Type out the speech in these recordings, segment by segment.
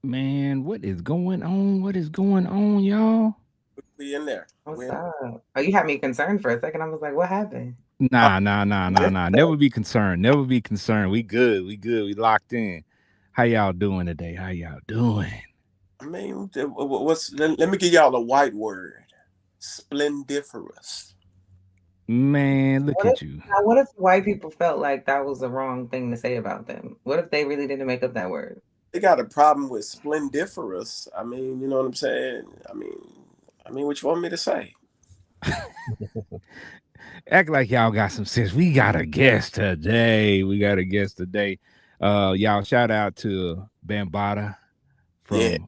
Man, what is going on? What is going on, y'all? We in there. What's We in up? Oh, you had me concerned for a second. I was like, what happened? there. Nah. Never be concerned. Never be concerned. We good. We good. We locked in. How y'all doing today? How y'all doing? I mean, let me give y'all a white word. Splendiferous. Man, look What if at you. what if white people felt like that was the wrong thing to say about them? What if they really didn't make up that word? They got a problem with splendiferous. I mean, you know what I'm saying? I mean, what you want me to say? Act like y'all got some sense. We got a guest today. We got a guest today. Y'all shout out to Bambata Yeah. from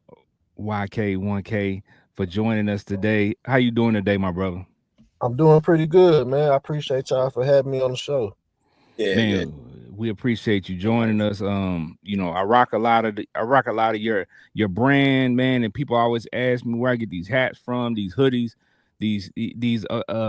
YK1K for joining us today. How you doing today, my brother? I'm doing pretty good, man. I appreciate y'all for having me on the show. Yeah. Man, we appreciate you joining us. I rock a lot of your brand, man, and people always ask me where I get these hats from, these hoodies, these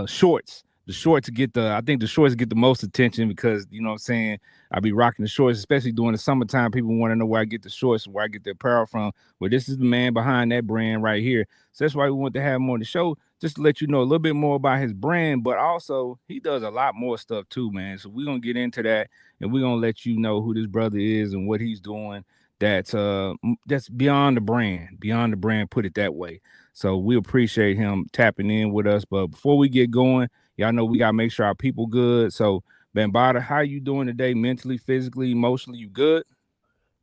shorts. The shorts get I think the shorts get the most attention because you know what I'm saying, I be rocking the shorts, especially during the summertime. People want to know where I get the shorts, where I get the apparel from. Well, this is the man behind that brand right here. So that's why we want to have him on the show, just to let you know a little bit more about his brand, but also he does a lot more stuff too, man. So we're gonna get into that and we're gonna let you know who this brother is and what he's doing. That's beyond the brand, put it that way. So we appreciate him tapping in with us. But before we get going, y'all know we gotta make sure our people good. So Bambata, how you doing today? Mentally, physically, emotionally, you good?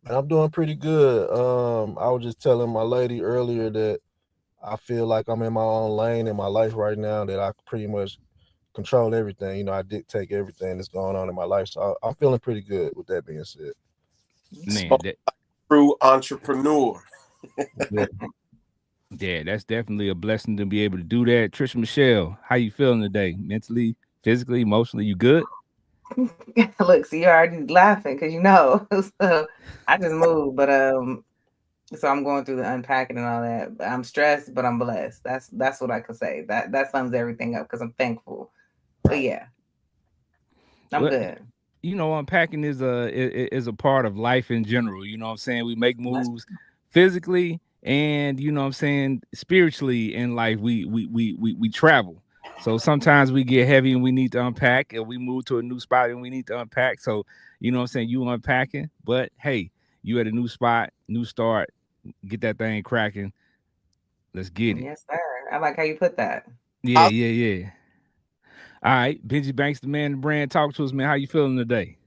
And I'm doing pretty good. I was just telling my lady earlier that I feel like I'm in my own lane in my life right now, that I pretty much control everything. You know, I dictate everything that's going on in my life. So I'm feeling pretty good with that being said. Man, Spoke true entrepreneur. Yeah. yeah, that's definitely a blessing to be able to do that. Trisha Michelle, how you feeling today? Mentally, physically, emotionally, you good? Look, see, you're already laughing because you know. So I just moved, but so I'm going through the unpacking and all that. I'm stressed, but I'm blessed. That's what I could say. That sums everything up because I'm thankful. But yeah, I'm Well, good. you know, unpacking is a part of life in general. You know what I'm saying? We make That's moves physically and you know what I'm saying, spiritually in life. We travel. So sometimes we get heavy and we need to unpack, and we move to a new spot and we need to unpack. So you know what I'm saying, you unpacking, but hey, you at a new spot, new start, get that thing cracking. Let's get it. yes, sir. I like how you put that. Yeah, I, yeah, yeah. All right, Benji Banks, the man, the brand. Talk to us, man. How you feeling today?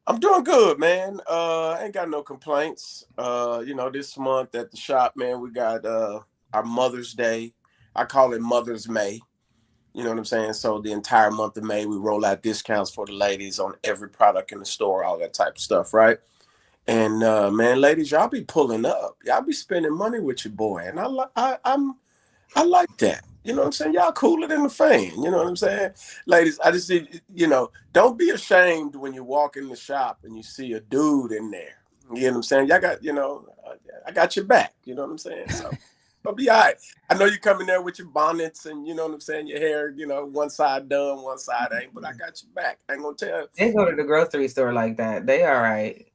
I'm doing good, man. I ain't got no complaints. This month at the shop, man, we got our Mother's Day. I call it Mother's May. You know what I'm saying? So the entire month of May, we roll out discounts for the ladies on every product in the store, all that type of stuff, right? And man, ladies, y'all be pulling up. Y'all be spending money with your boy, and I like that. You know what I'm saying? Y'all cooler than the fan. You know what I'm saying? Ladies, I just see, don't be ashamed when you walk in the shop and you see a dude in there. You know what I'm saying? Y'all got, I got your back. You know what I'm saying? So I'll be all right. I know you come in there with your bonnets and you know what I'm saying, your hair, one side done, one side ain't, but I got your back. I ain't gonna tell They go to the grocery store like that. They all right.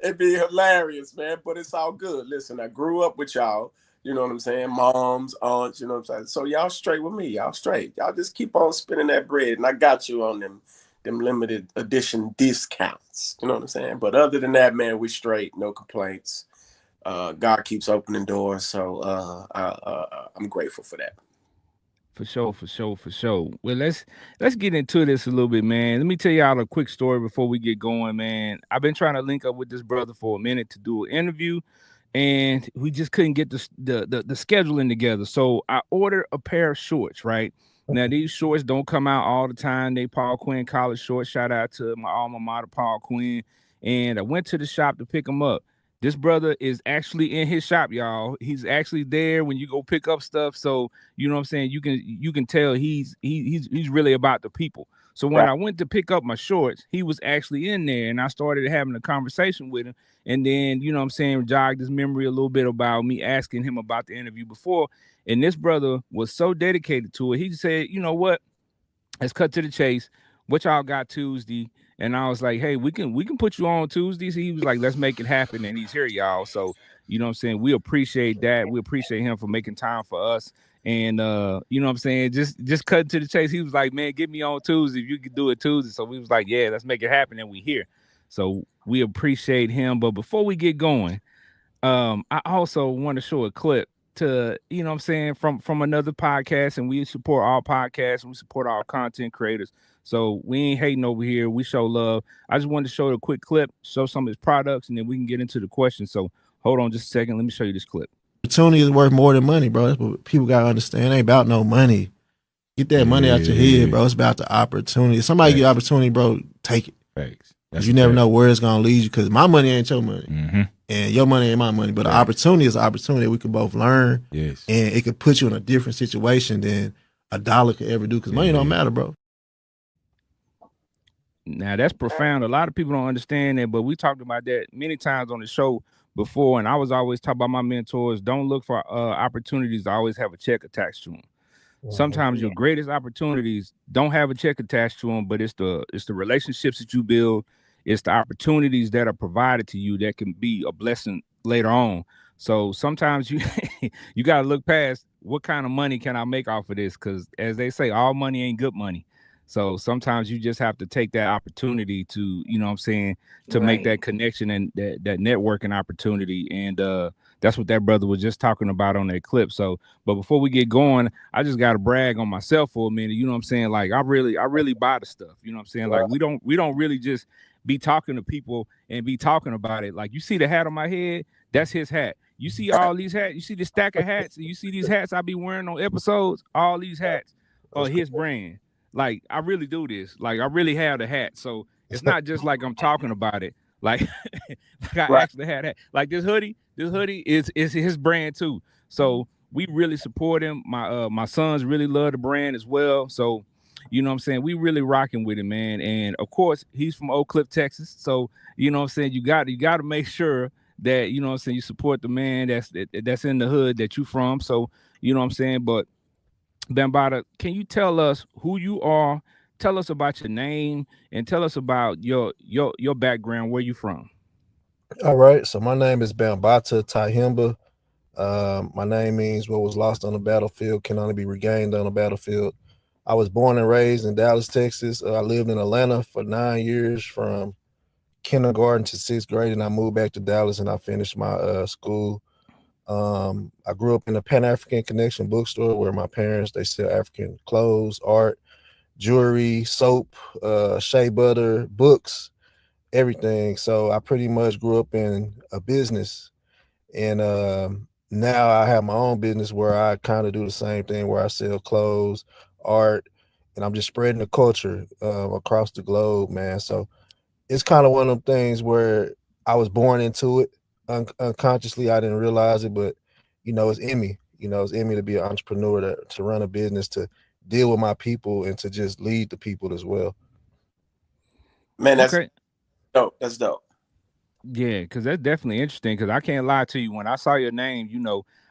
It'd be hilarious, man, but it's all good. Listen, I grew up with y'all, you know what I'm saying? Moms, aunts, you know what I'm saying? So y'all straight with me. Y'all straight. Y'all just keep on spending that bread, and I got you on them limited edition discounts. You know what I'm saying? But other than that, man, we straight, no complaints. God keeps opening doors, so I'm grateful for that. For sure, for sure, for sure. Well, let's get into this a little bit, man. Let me tell y'all a quick story before we get going, man. I've been trying to link up with this brother for a minute to do an interview, and we just couldn't get the scheduling together. So I ordered a pair of shorts, right? Now these shorts don't come out all the time. They Paul Quinn college shorts. Shout out to my alma mater, Paul Quinn. And I went to the shop to pick them up. This brother is actually in his shop, y'all. He's actually there when you go pick up stuff. So you know what I'm saying. You can tell he's really about the people. So when Right. I went to pick up my shorts, he was actually in there, and I started having a conversation with him. And then you know what I'm saying, jogged his memory a little bit about me asking him about the interview before. And this brother was so dedicated to it. He said, you know what? Let's cut to the chase. What y'all got Tuesday? And I was like, hey, we can put you on Tuesday. So he was like, let's make it happen. And he's here, y'all. So, you know what I'm saying? We appreciate that. We appreciate him for making time for us. And you know what I'm saying? Just cutting to the chase. He was like, man, get me on Tuesday if you could do it Tuesday. So we was like, yeah, let's make it happen. And we here. So we appreciate him. But before we get going, I also want to show a clip to, you know what I'm saying, from another podcast, and we support all podcasts and we support all content creators. So we ain't hating over here. We show love. I just wanted to show a quick clip, show some of his products, and then we can get into the questions. So hold on just a second. Let me show you this clip. Opportunity is worth more than money, bro. That's what people gotta understand. It ain't about no money. Get that money out your head, bro. It's about the opportunity. If somebody give you opportunity, bro, take it. Thanks. Because you never know where it's gonna lead you. Because my money ain't your money, and your money ain't my money. But the opportunity is an opportunity that we can both learn. Yes. And it could put you in a different situation than a dollar could ever do. Because money don't matter, bro. Now that's profound. A lot of people don't understand that, but we talked about that many times on the show before, and I was always talking about my mentors. Don't look for opportunities to always have a check attached to them. Sometimes your greatest opportunities don't have a check attached to them, but it's the relationships that you build, it's the opportunities that are provided to you that can be a blessing later on. So sometimes you you got to look past what kind of money can I make off of this, because as they say, all money ain't good money. So sometimes you just have to take that opportunity to, you know what I'm saying, to make that connection and that networking opportunity. And that's what that brother was just talking about on that clip. So, but before we get going, I just got to brag on myself for a minute. You know what I'm saying? Like I really buy the stuff. You know what I'm saying? Like we don't really just be talking to people and be talking about it. Like you see the hat on my head, that's his hat. You see all these hats, you see the stack of hats, and you see these hats I be wearing on episodes, all these hats are his brand. Like I really do this. Like I really have the hat. So it's not just like I'm talking about it. Like, like I actually had that. Like this hoodie is his brand too. So we really support him. My sons really love the brand as well. So you know what I'm saying? We really rocking with him, man. And of course, he's from Oak Cliff, Texas. So you know what I'm saying? You got to make sure that, you know what I'm saying, you support the man that's in the hood that you from. So you know what I'm saying? But Bambata, can you tell us who you are? Tell us about your name and tell us about your background, where you from. All right. So my name is Bambata Tyehimba. My name means what was lost on the battlefield can only be regained on the battlefield. I was born and raised in Dallas, Texas. I lived in Atlanta for 9 years from kindergarten to 6th grade, and I moved back to Dallas and I finished my school. I grew up in a Pan-African Connection bookstore where my parents, they sell African clothes, art, jewelry, soap, shea butter, books, everything. So I pretty much grew up in a business. And now I have my own business where I kind of do the same thing, where I sell clothes, art, and I'm just spreading the culture across the globe, man. So it's kind of one of them things where I was born into it. Unconsciously, I didn't realize it, but it's in me. It's in me to be an entrepreneur, to run a business, to deal with my people, and to just lead the people as well. Man, that's dope. That's dope. Yeah, because that's definitely interesting. Because I can't lie to you, when I saw your name,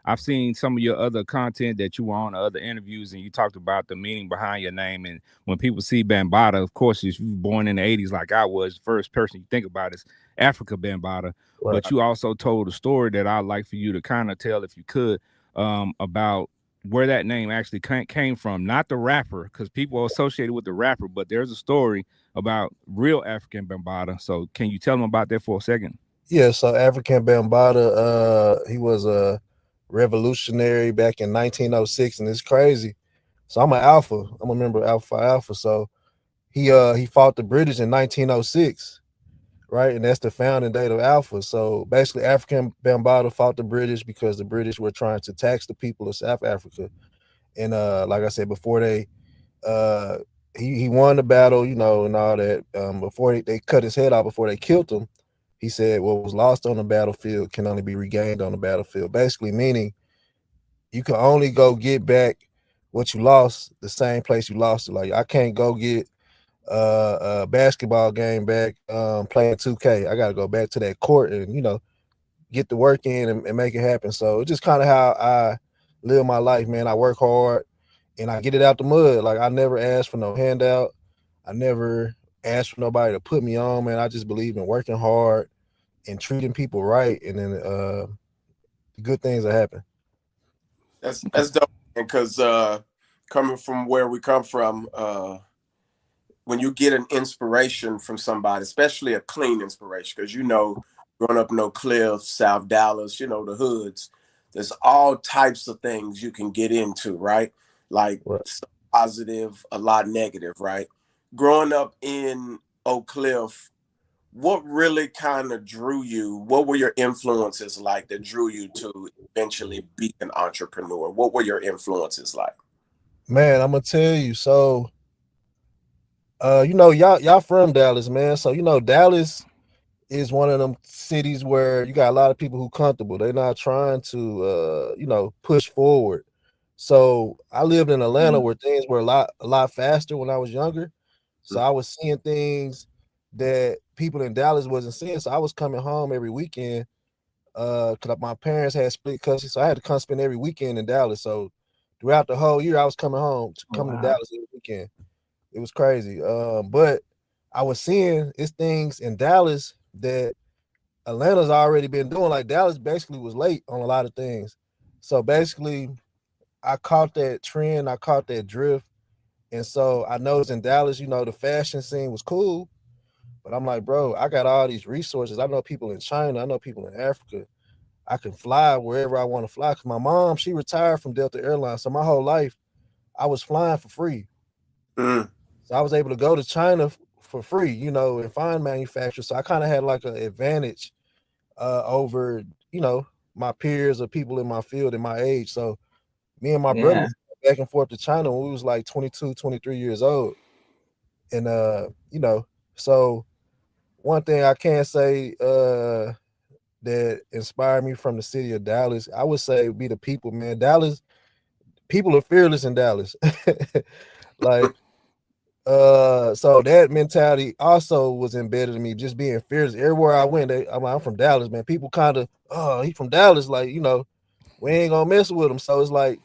I've seen some of your other content that you were on, other interviews, and you talked about the meaning behind your name. And when people see Bambata, of course, if you were born in the '80s like I was, the first person you think about is Africa Bambata. Right. But you also told a story that I'd like for you to kind of tell, if you could, about where that name actually came from. Not the rapper, because people are associated with the rapper, but there's a story about real African Bambata. So can you tell them about that for a second? Yeah, so African Bambata, he was a revolutionary back in 1906, and it's crazy. So I'm an Alpha. I'm a member of Alpha. So he fought the British in 1906, right? And that's the founding date of Alpha. So basically, African Bambata fought the British because the British were trying to tax the people of South Africa. And like I said, before they uh, he won the battle, you know, and all that. Before they cut his head off, before they killed him, he said, "What was lost on the battlefield can only be regained on the battlefield." Basically, meaning you can only go get back what you lost the same place you lost it. Like I can't go get a basketball game back playing 2K. I got to go back to that court and get the work in and make it happen. So it's just kind of how I live my life, man. I work hard and I get it out the mud. Like I never asked for no handout. I never asked for nobody to put me on, man. I just believe in working hard and treating people right, and then good things will happen. That's dope, because coming from where we come from, when you get an inspiration from somebody, especially a clean inspiration, because growing up in Oak Cliff, South Dallas, the hoods, there's all types of things you can get into, right? Like some positive, a lot negative, right? Growing up in Oak Cliff, what really kind of drew you? What were your influences like that drew you to eventually be an entrepreneur? What were your influences like? Man, I'm gonna tell you. So, y'all from Dallas, man. So Dallas is one of them cities where you got a lot of people who comfortable. They're not trying to push forward. So I lived in Atlanta where things were a lot faster when I was younger. So I was seeing things that people in Dallas wasn't seeing. So I was coming home every weekend because my parents had split custody. So I had to come spend every weekend in Dallas. So throughout the whole year, I was coming to Dallas every weekend. It was crazy. But I was seeing it's things in Dallas that Atlanta's already been doing. Like Dallas basically was late on a lot of things. So basically, I caught that trend, I caught that drift. And so I noticed in Dallas, the fashion scene was cool. But I'm like, bro, I got all these resources. I know people in China, I know people in Africa. I can fly wherever I want to fly. Cause my mom, she retired from Delta Airlines. So my whole life I was flying for free. Mm. So I was able to go to China for free, and find manufacturers. So I kind of had like an advantage over, my peers or people in my field in my age. So me and my brother was back and forth to China when we was like 22, 23 years old. And so one thing I can say that inspired me from the city of Dallas, I would say be the people, man. Dallas, people are fearless in Dallas. Like so that mentality also was embedded in me, just being fearless. Everywhere I went, I'm from Dallas, man. People kind of, oh, he from Dallas, like, we ain't gonna mess with him. So it's like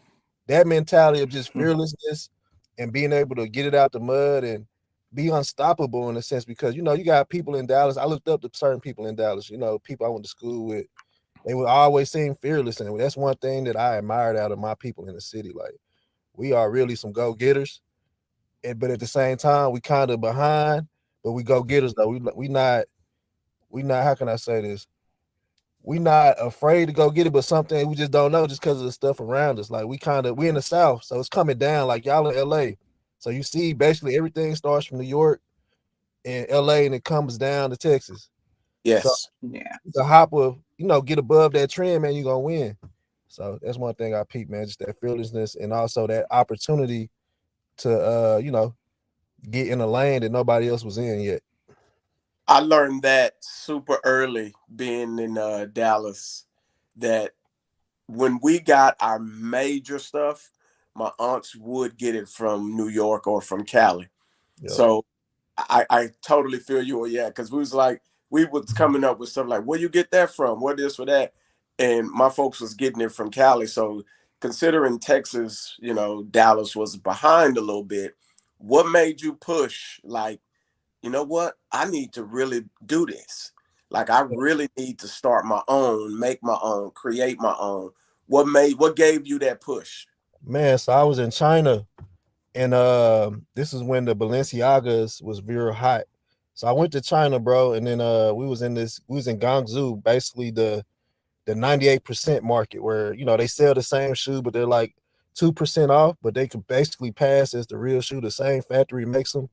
that mentality of just fearlessness and being able to get it out the mud and be unstoppable in a sense, because you got people in Dallas. I looked up to certain people in Dallas, people I went to school with. They would always seem fearless, and that's one thing that I admired out of my people in the city. Like, we are really some go-getters. But at the same time, we kind of behind, but we go getters though. We not. How can I say this? We not afraid to go get it, but something we just don't know just because of the stuff around us. Like we in the South, so it's coming down. Like y'all in LA, so you see basically everything starts from New York and LA, and it comes down to Texas. So Yes. the hop of get above that trend, man, you gonna win. So that's one thing I peep, man, just that fearlessness and also that opportunity to get in a lane that nobody else was in yet. I learned that super early being in Dallas, that when we got our major stuff, my aunts would get it from New York or from Cali. Yep. So I totally feel you. Yeah, because we was coming up with stuff like, where you get that from? What this or that? And my folks was getting it from Cali. So considering Texas, Dallas was behind a little bit. What made you push? Like, you know what? I need to really do this. Like, I really need to start my own, make my own, create my own. What gave you that push? Man, so I was in China, and this is when the Balenciagas was real hot. So I went to China, bro, and then we was in Guangzhou, basically the 98% market, where they sell the same shoe, but they're like 2% off, but they could basically pass as the real shoe. The same factory makes them.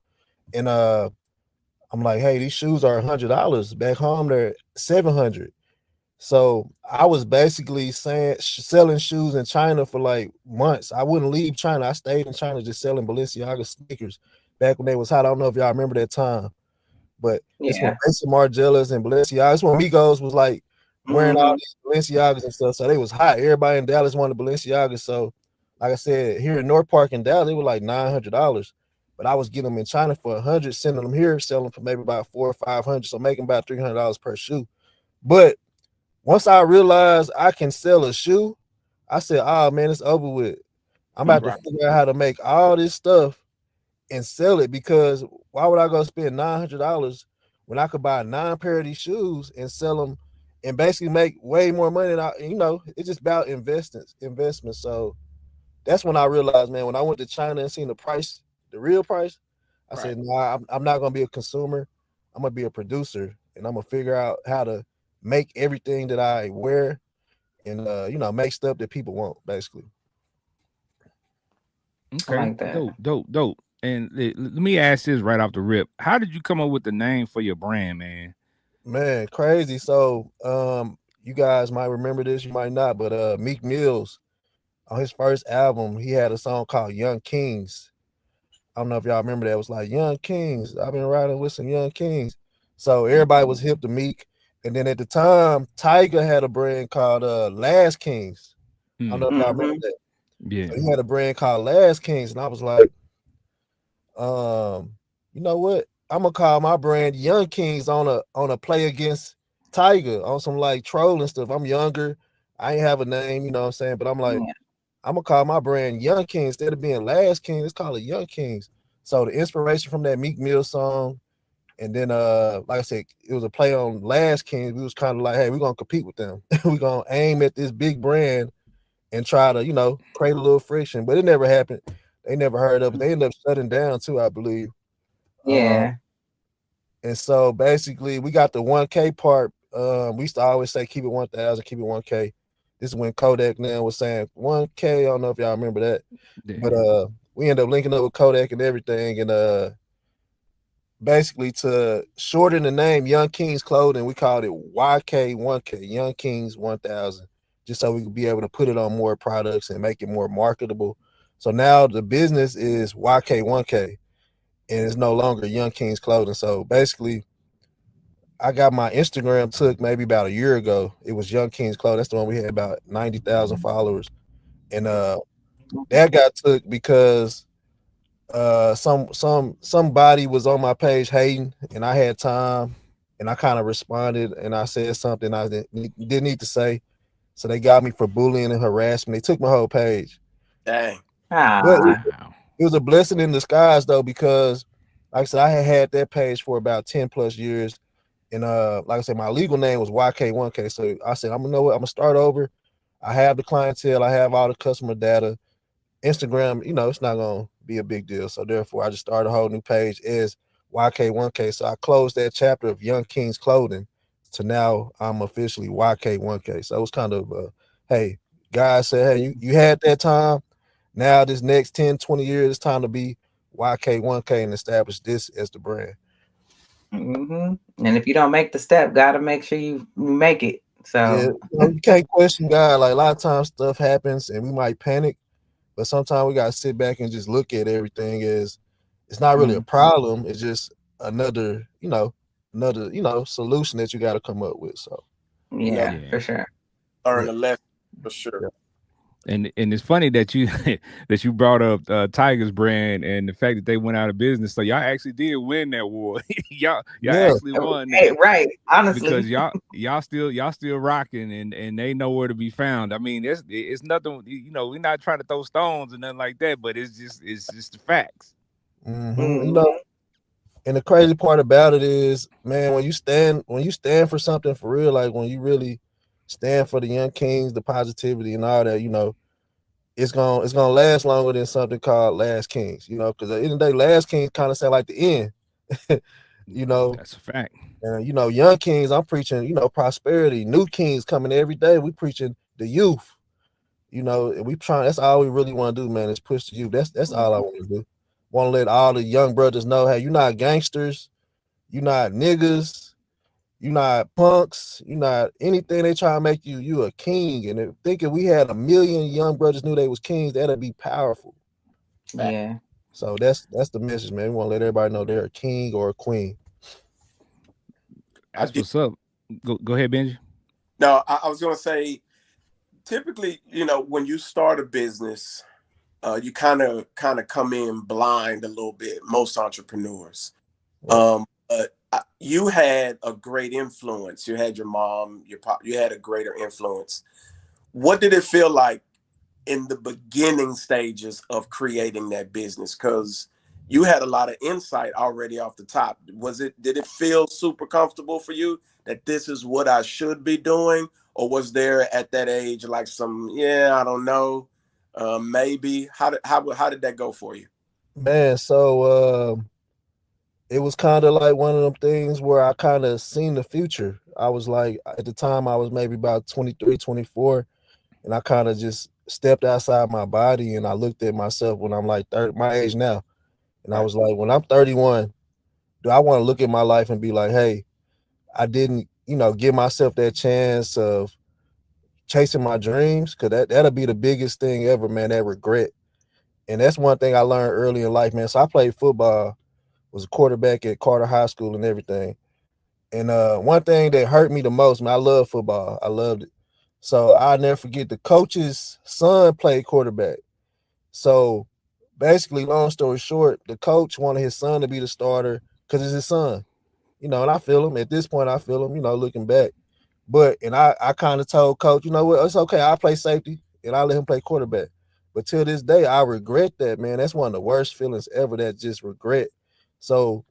And I'm like, hey, these shoes are $100. Back home they're $700. So I was basically selling shoes in China for like months. I wouldn't leave China. I stayed in China just selling Balenciaga sneakers back when they was hot. I don't know if y'all remember that time, but it's when Yeah. Mason Margielas and Balenciaga. It's when Migos was like wearing all these Balenciagas and stuff. So they was hot. Everybody in Dallas wanted Balenciagas. So, like I said, here in North Park in Dallas, it was like $900. But I was getting them in China for 100, sending them here, selling them for maybe about 400 or 500. So making about $300 per shoe. But once I realized I can sell a shoe, I said, "Oh man, it's over with. I'm about to Right. figure out how to make all this stuff and sell it because why would I go spend $900 when I could buy 9 pair of these shoes and sell them and basically make way more money?" And it's just about investment. So that's when I realized, man, when I went to China and seen the price, the real price, I Right. said, "Nah, I'm not gonna be a consumer. I'm gonna be a producer, and I'm gonna figure out how to make everything that I wear and make stuff that people want, basically." I Okay, like that. dope. And let me ask this right off the rip: how did you come up with the name for your brand, man? Man, crazy. So you guys might remember this, you might not, but Meek Mills on his first album, he had a song called Young Kings. I don't know if y'all remember that. It was like Young Kings. I've been riding with some Young Kings. So everybody was hip to Meek. And then at the time, Tiger had a brand called Last Kings. I don't know Mm, if y'all remember that. yeah. So he had a brand called Last Kings, and I was like, you know what? I'm gonna call my brand Young Kings on a play against Tiger on some like trolling stuff. I'm younger, I ain't have a name, you know what I'm saying? But I'm like, Yeah. I'm gonna call my brand Young Kings instead of being Last King. Let's call it Young Kings. So the inspiration from that Meek Mill song, and then like I said, it was a play on Last Kings. We was kind of like, hey, we're gonna compete with them. We're gonna aim at this big brand and try to, create a little friction. But it never happened. They never heard of it. They ended up shutting down too, I believe. Um, Yeah. and so basically we got the 1K part. We used to always say keep it 1,000, keep it 1K. This is when Kodak now was saying 1K. I don't know if y'all remember that. Yeah. But we ended up linking up with Kodak and everything. And basically to shorten the name Young Kings Clothing, we called it YK1K, Young Kings 1000, just so we could be able to put it on more products and make it more marketable. So now the business is YK1K and it's no longer Young Kings Clothing. So basically, I got my Instagram took maybe about a year ago. It was Young Kings Clothing. That's the one we had about 90,000 followers. And that got took because somebody was on my page hating and I had time and I kind of responded and I said something I didn't need to say. So they got me for bullying and harassment. They took my whole page. Dang. But Ah. Wow. it was a blessing in disguise though, because like I said, I had that page for about 10 plus years. And like I said, my legal name was YK1K. So I said, I'm gonna start over. I have the clientele, I have all the customer data. Instagram, it's not gonna be a big deal. So therefore, I just started a whole new page as YK1K. So I closed that chapter of Young Kings Clothing to now I'm officially YK1K. So it was kind of hey, guys said, hey, you had that time. Now this next 10, 20 years, it's time to be YK1K and establish this as the brand. And if you don't make the step, gotta make sure you make it. Yeah, So you can't question God. Like a lot of times stuff happens and we might panic, but sometimes we gotta sit back and just look at everything as it's not really a problem. It's just another solution that you got to come up with. So yeah, Yeah. for sure. Learn yeah, a lesson for sure. yeah, And it's funny that you that you brought up Tiger's brand and the fact that they went out of business. So y'all actually did win that war. y'all yeah. actually won Hey, that right. because Honestly. y'all still rocking and they know where to be found. I mean, it's nothing. We're not trying to throw stones or nothing like that, but it's just the facts. You know, Mhm. and the crazy part about it is, man, when you stand for something for real, like when you really stand for the Young Kings, the positivity and all that, it's gonna last longer than something called Last Kings, because at the end of the day, Last Kings kind of sound like the end, you know. That's a fact. And Young Kings, I'm preaching, prosperity, new kings coming every day. We preaching the youth, and we trying, that's all we really want to do, man, is push the youth. That's all I want to do. Want to let all the young brothers know, hey, you're not gangsters, you're not niggas, You're not punks. You're not anything. They try to make you a king. And thinking we had 1,000,000 young brothers knew they was kings, that'd be powerful. Yeah. So that's the message, man. We want to let everybody know they're a king or a queen. I That's did. what's up. Go ahead, Benji. No, I was going to say, typically, when you start a business, you kind of come in blind a little bit. Most entrepreneurs, Right. but you had a great influence. You had your mom, your pop. You had a greater influence. What did it feel like in the beginning stages of creating that business? Because you had a lot of insight already off the top. Did it feel super comfortable for you that this is what I should be doing? Or was there at that age like I don't know, maybe? How did that go for you? Man, so it was kind of like one of them things where I kind of seen the future. I was like, at the time, I was maybe about 23, 24, and I kind of just stepped outside my body and I looked at myself when I'm like 30, my age now. And I Right. was like, when I'm 31, do I want to look at my life and be like, hey, I didn't, give myself that chance of chasing my dreams? Because that'll be the biggest thing ever, man, that regret. And that's one thing I learned early in life, man. So I played football, was a quarterback at Carter High School and everything. And one thing that hurt me the most, man, I love football. I loved it. So I'll never forget the coach's son played quarterback. So basically, long story short, the coach wanted his son to be the starter because it's his son. And I feel him. At this point, I feel him, looking back. And I kind of told coach, you know what, it's okay. I'll play safety and I'll let him play quarterback. But till this day, I regret that, man. That's one of the worst feelings ever, that just regret. So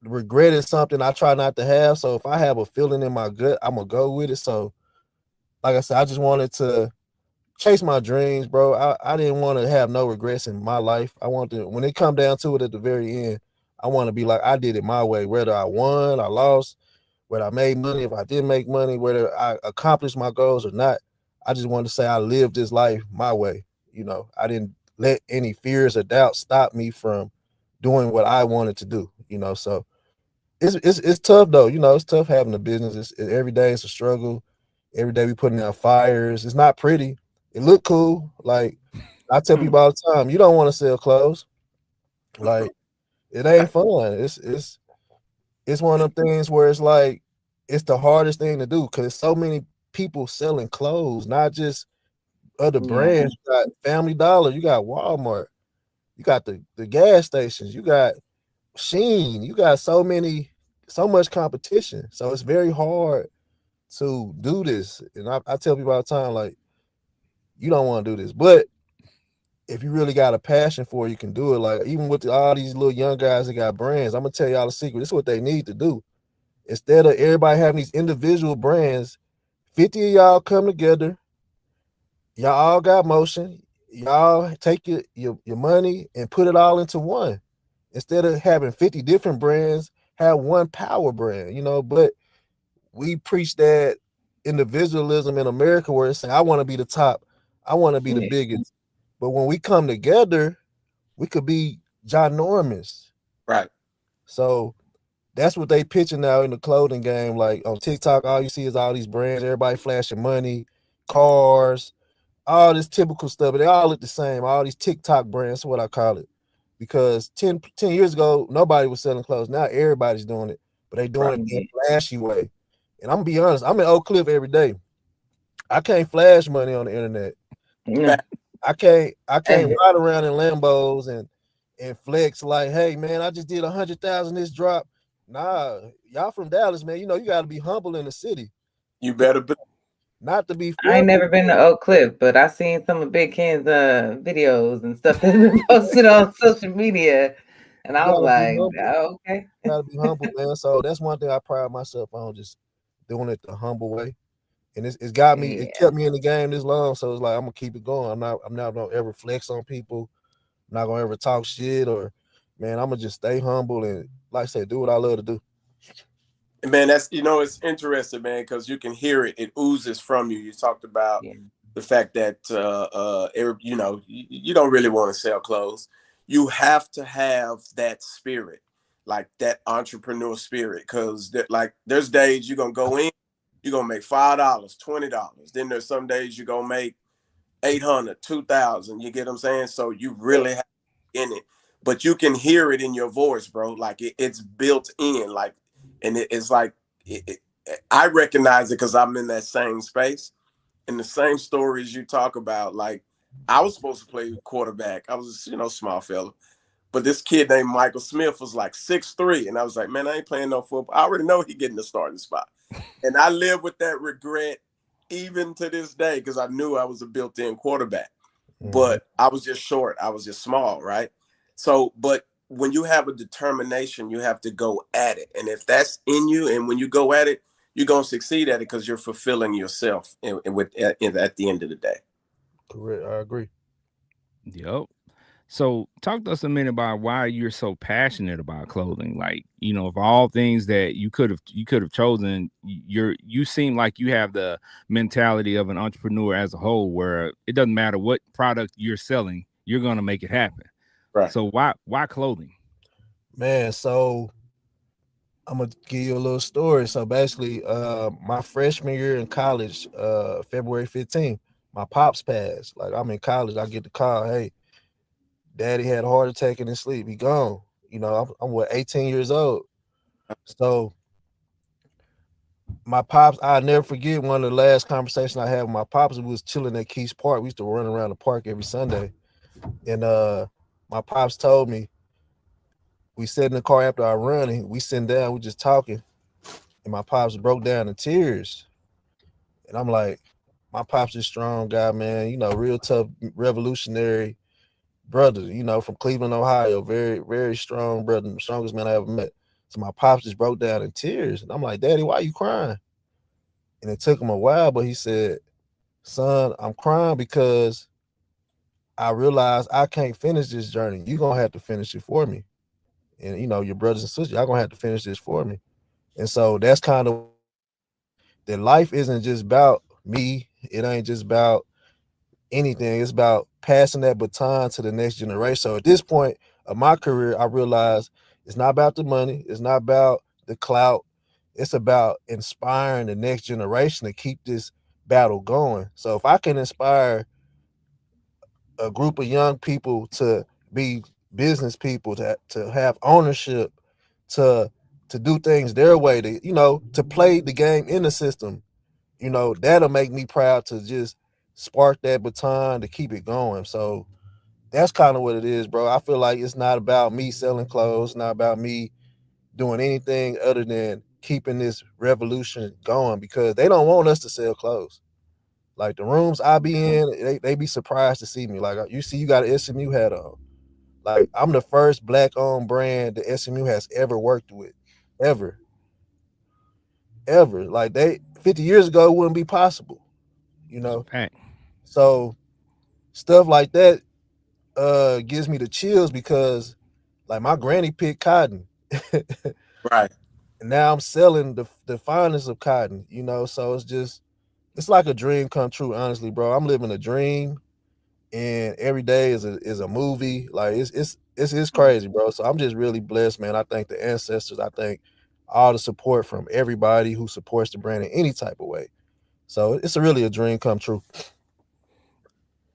regret is something I try not to have. So if I have a feeling in my gut, I'm gonna go with it. So like I said, I just wanted to chase my dreams, bro. I didn't want to have no regrets in my life. I want to, when it come down to it at the very end, I want to be like, I did it my way, whether I won, I lost, whether I made money, if I didn't make money, whether I accomplished my goals or not. I just wanted to say I lived this life my way. I didn't let any fears or doubts stop me from doing what I wanted to do. So it's tough though. It's tough having a business. Every day it's a struggle. Every day we putting out fires. It's not pretty. It look cool. Like I tell people all the time, you don't want to sell clothes. Like it ain't fun. It's one of them things where it's like it's the hardest thing to do because so many people selling clothes, not just other Yeah. brands. You got Family Dollar, you got Walmart, you got the gas stations, you got Sheen, you got so much competition. So it's very hard to do this. And I tell people all the time, like, you don't want to do this. But if you really got a passion for it, you can do it. Like, even with all these little young guys that got brands, I'm gonna tell y'all a secret. This is what they need to do. Instead of everybody having these individual brands, 50 of y'all come together. Y'all all got motion. Y'all take your money and put it all into one. Instead of having 50 different brands, have one power brand, But we preach that individualism in America where it's saying, I want to be the top, I want to be the Yeah. biggest. But when we come together, we could be ginormous. Right. So that's what they pitching now in the clothing game. Like on TikTok, all you see is all these brands, everybody flashing money, cars, all this typical stuff, but they all look the same. All these TikTok brands, what I call it. Because 10 years ago, nobody was selling clothes. Now everybody's doing it, but they doing Right. it in a flashy way. And I'm gonna be honest, I'm in Oak Cliff every day. I can't flash money on the internet. No. I can't ride around in Lambos and flex like, hey man, I just did 100,000 this drop. Nah, y'all from Dallas, man. You gotta be humble in the city. You better be. Not to be I ain't filthy. never been to Oak Cliff, but I seen some of Big Ken's videos and stuff that's been posted on social media, and You I was gotta be like, humble. oh, okay. Gotta be humble, man. So that's one thing I pride myself on, just doing it the humble way. And it's got me, it Yeah, kept me in the game this long. So it's like I'm gonna keep it going. I'm not gonna ever flex on people. I'm not gonna ever talk shit or man, I'm gonna just stay humble and like I said, do what I love to do. Man, that's it's interesting, man, because you can hear it. It oozes from you. You talked about yeah, the fact that you don't really want to sell clothes. You have to have that spirit. like that entrepreneur spirit. Because like there's days you're gonna go in, you're gonna make $5, $20. Then there's some days you're gonna make 800, 2,000. You get what I'm saying? So you really have in it, but you can hear it in your voice, bro. Like it's built in, like, and it's like I recognize it because I'm in that same space. And the same stories you talk about, like I was supposed to play quarterback. I was, small fella. But this kid named Michael Smith was like 6'3", and I was like, man, I ain't playing no football. I already know he getting the starting spot. And I live with that regret even to this day because I knew I was a built-in quarterback. But I was just short. I was just small, right? So, but when you have a determination, you have to go at it. And if that's in you, and when you go at it, you're going to succeed at it because you're fulfilling yourself at the end of the day. Correct. I agree. Yep. So talk to us a minute about why you're so passionate about clothing. Like, of all things that you could have chosen, you seem like you have the mentality of an entrepreneur as a whole, where it doesn't matter what product you're selling, you're gonna make it happen. Right. So why clothing? Man, so I'm gonna give you a little story. So basically, my freshman year in college, February 15th, my pops passed. Like I'm in college, I get the call, hey, daddy had a heart attack in his sleep. He gone. I'm 18 years old. So my pops, I'll never forget one of the last conversations I had with my pops. We was chilling at Keys Park. We used to run around the park every Sunday. And my pops told me, we sat in the car after I run, and we sitting down, we just talking. And my pops broke down in tears. And I'm like, my pops is a strong guy, man. Real tough, revolutionary brother, from Cleveland, Ohio. Very, very strong brother, the strongest man I ever met. So my pops just broke down in tears. And I'm like, Daddy, why are you crying? And it took him a while, but he said, son, I'm crying because I realized I can't finish this journey. You're going to have to finish it for me. And, your brothers and sisters, y'all going to have to finish this for me. And so that's kind of that life isn't just about me. It ain't just about anything. It's about passing that baton to the next generation. So at this point of my career, I realized it's not about the money. It's not about the clout. It's about inspiring the next generation to keep this battle going. So if I can inspire a group of young people to be business people, to have ownership, to do things their way, to play the game in the system, that'll make me proud to just spark that baton to keep it going. So that's kind of what it is, bro. I feel like it's not about me selling clothes, not about me doing anything other than keeping this revolution going, because they don't want us to sell clothes. Like the rooms I be in, they be surprised to see me. Like you got an SMU hat on. Like I'm the first black-owned brand that SMU has ever worked with, ever. Like 50 years ago it wouldn't be possible, you It's a know. fact. So stuff like that gives me the chills because like my granny picked cotton. Right. And now I'm selling the finest of cotton, so it's like a dream come true, honestly, bro. I'm living a dream, and every day is a movie. Like it's crazy, bro. So I'm just really blessed, man. I thank the ancestors. I thank all the support from everybody who supports the brand in any type of way. So it's really a dream come true.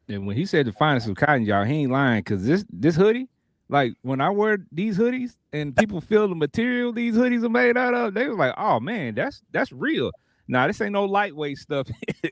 And when he said the finest of cotton, y'all, he ain't lying. Cause this hoodie, like when I wear these hoodies and people feel the material these hoodies are made out of, they was like, "Oh man, that's real." Nah, this ain't no lightweight stuff.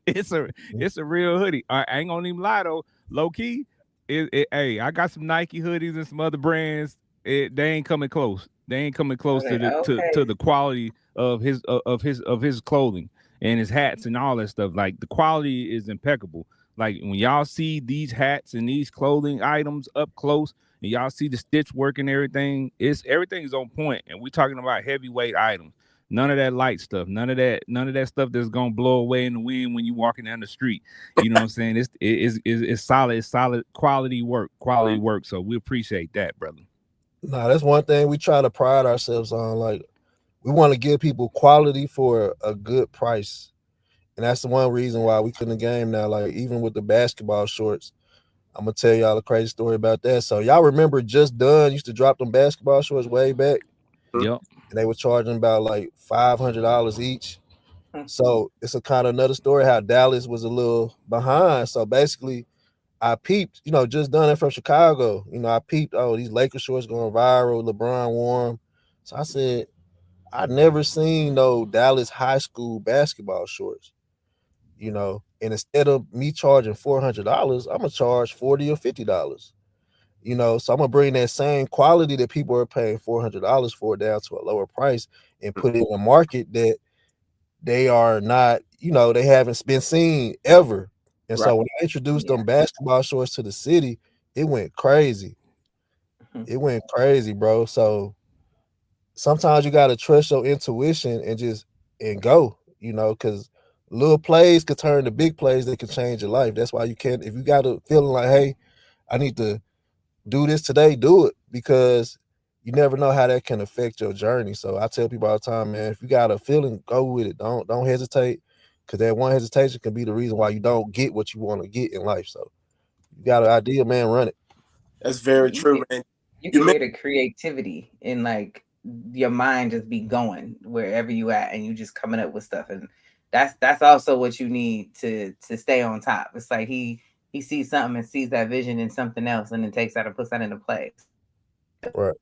it's a real hoodie. I ain't gonna even lie though. Low key, hey, I got some Nike hoodies and some other brands. They ain't coming close. They ain't coming close to the to Okay. the quality of his clothing and his hats and all that stuff. Like the quality is impeccable. Like when y'all see these hats and these clothing items up close, and y'all see the stitch work and everything, everything is on point. And we're talking about heavyweight items. None of that light stuff. None of that stuff that's gonna blow away in the wind when you walking down the street. You know what I'm saying? It's solid. It's solid quality work. Quality work. So we appreciate that, brother. Nah, that's one thing we try to pride ourselves on. Like we want to give people quality for a good price. And that's the one reason why we couldn't game now. Like even with the basketball shorts, I'm gonna tell y'all a crazy story about that. So y'all remember Just Done used to drop them basketball shorts way back. Yep. and they were charging about like $500 each. So it's a kind of another story how Dallas was a little behind. So basically, I peeped, just done it from Chicago. I peeped, oh, these Lakers shorts going viral, LeBron wore 'em. So I said, I never seen no Dallas high school basketball shorts, and instead of me charging $400, I'm gonna charge $40 or $50. So I'm gonna bring that same quality that people are paying $400 for down to a lower price and put it in a market that they are not, they haven't been seen ever. And Right. so when I introduced them basketball shorts to the city, it went crazy. It went crazy, bro. So sometimes you gotta trust your intuition and go, because little plays could turn to big plays that could change your life. That's why you can't, if you got a feeling like, hey, I need to do this today, do it, because you never know how that can affect your journey. So I tell people all the time, man, if you got a feeling, go with it. Don't hesitate, because that one hesitation can be the reason why you don't get what you want to get in life. So you got an idea, man, run it. That's very true, man. You You create a creativity in like your mind just be going wherever you at and you just coming up with stuff, and that's also what you need to stay on top. It's like he sees something and sees that vision in something else and then takes that and puts that into play. Right.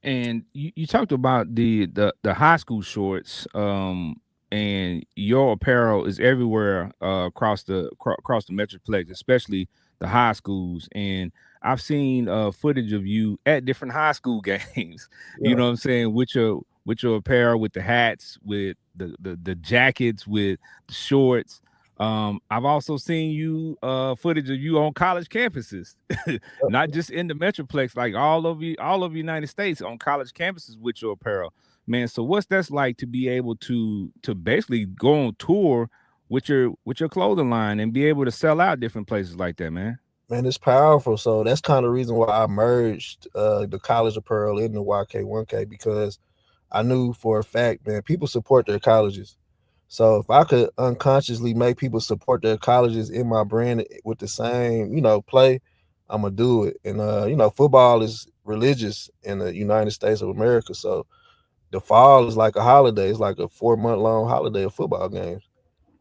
And you talked about the high school shorts, and your apparel is everywhere across the metroplex, especially the high schools. And I've seen footage of you at different high school games. You Yeah. know what I'm saying, with your apparel, with the hats, with the jackets, with the shorts. I've also seen you footage of you on college campuses, not just in the metroplex, like all over United States on college campuses with your apparel, man. So what's that's like to be able to basically go on tour with your clothing line and be able to sell out different places like that, man? Man, it's powerful. So that's kind of the reason why I merged the college apparel in the YK1K, because I knew for a fact, man, people support their colleges. So if I could unconsciously make people support their colleges in my brand with the same, play, I'm gonna do it. And football is religious in the United States of America. So the fall is like a holiday. It's like a 4-month long holiday of football games.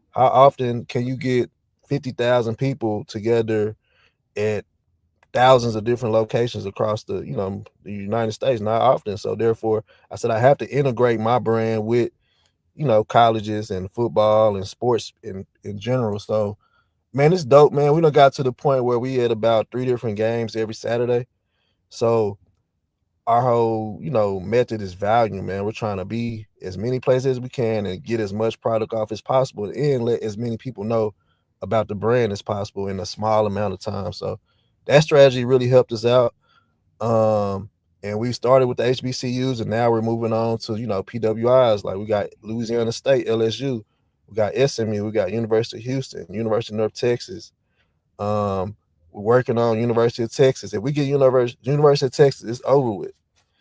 How often can you get 50,000 people together at thousands of different locations across the United States? Not often. So therefore, I said I have to integrate my brand with colleges and football and sports in general. So man, it's dope, man. We done got to the point where we had about 3 different games every Saturday. So our whole, method is value, man. We're trying to be as many places as we can and get as much product off as possible and let as many people know about the brand as possible in a small amount of time. So that strategy really helped us out. Um, and we started with the HBCUs, and now we're moving on to PWIs. Like we got Louisiana State, LSU, we got SMU, we got University of Houston, University of North Texas. We're working on University of Texas. If we get University of Texas, it's over with.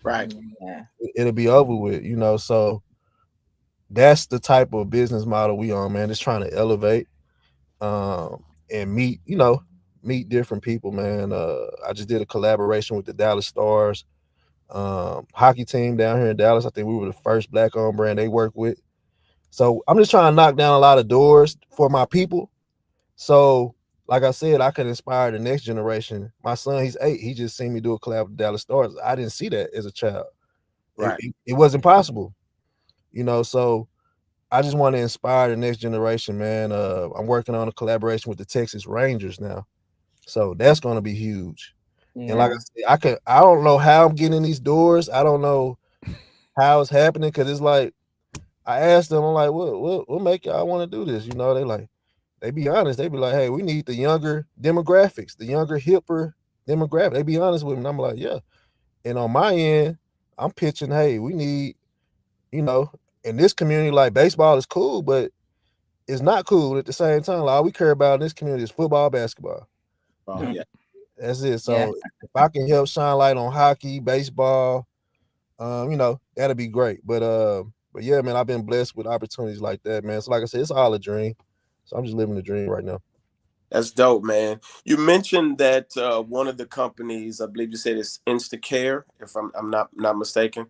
right. Yeah. It'll be over with, So that's the type of business model we on, man. Just trying to elevate, and meet different people, man. I just did a collaboration with the Dallas Stars hockey team down here in Dallas. I think we were the first black owned brand they work with. So I'm just trying to knock down a lot of doors for my people. So like I said, I can inspire the next generation. My son, he's 8. He just seen me do a collab with Dallas Stars. I didn't see that as a child. Right. It wasn't possible, So I just want to inspire the next generation, man. I'm working on a collaboration with the Texas Rangers now. So that's going to be huge. And like Yeah. I said, I don't know how I'm getting in these doors. I don't know how it's happening, because it's like I asked them, I'm like, what make y'all want to do this? They be honest. They be like, hey, we need the younger demographics, the younger, hipper demographic. They be honest with me. And I'm like, yeah. And on my end, I'm pitching, hey, we need, in this community, like baseball is cool, but it's not cool at the same time. Like all we care about in this community is football, basketball. Oh, Yep. yeah. That's it. Yeah. So if I can help shine light on hockey, baseball, that'd be great. But yeah, man, I've been blessed with opportunities like that, man. So like I said, it's all a dream. So I'm just living the dream right now. That's dope, man. You mentioned that one of the companies, I believe you said it's Instacare, if I'm not mistaken.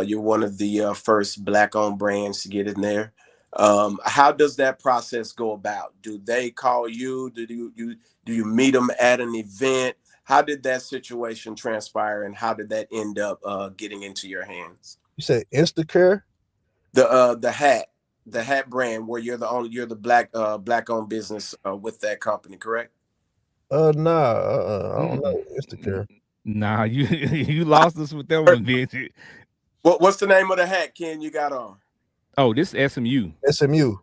You're one of the first black-owned brands to get in there. How does that process go about? Do they call you? Do you meet them at an event? How did that situation transpire, and how did that end up getting into your hands? You said Instacare? The hat brand, where you're the black-owned business with that company, correct? Nah, I don't Mm-mm. know Instacare. Nah, you you lost us with that one, bitch. What's the name of the hat, Ken? You got on? Oh, this SMU. SMU.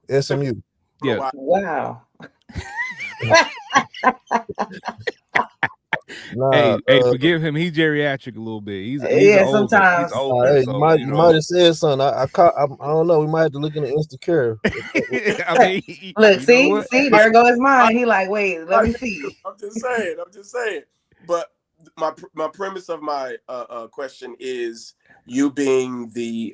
Yeah. Wow. Nah, Hey, forgive him. He's geriatric a little bit. He's Yeah, older. He's sometimes. older, hey, so you might have said something. I don't know. We might have to look into Instacare. I mean, Look, you know see, what? see, there goes his mind. He like, wait, let me see. I'm just saying. I'm just saying. But my premise of my question is you being the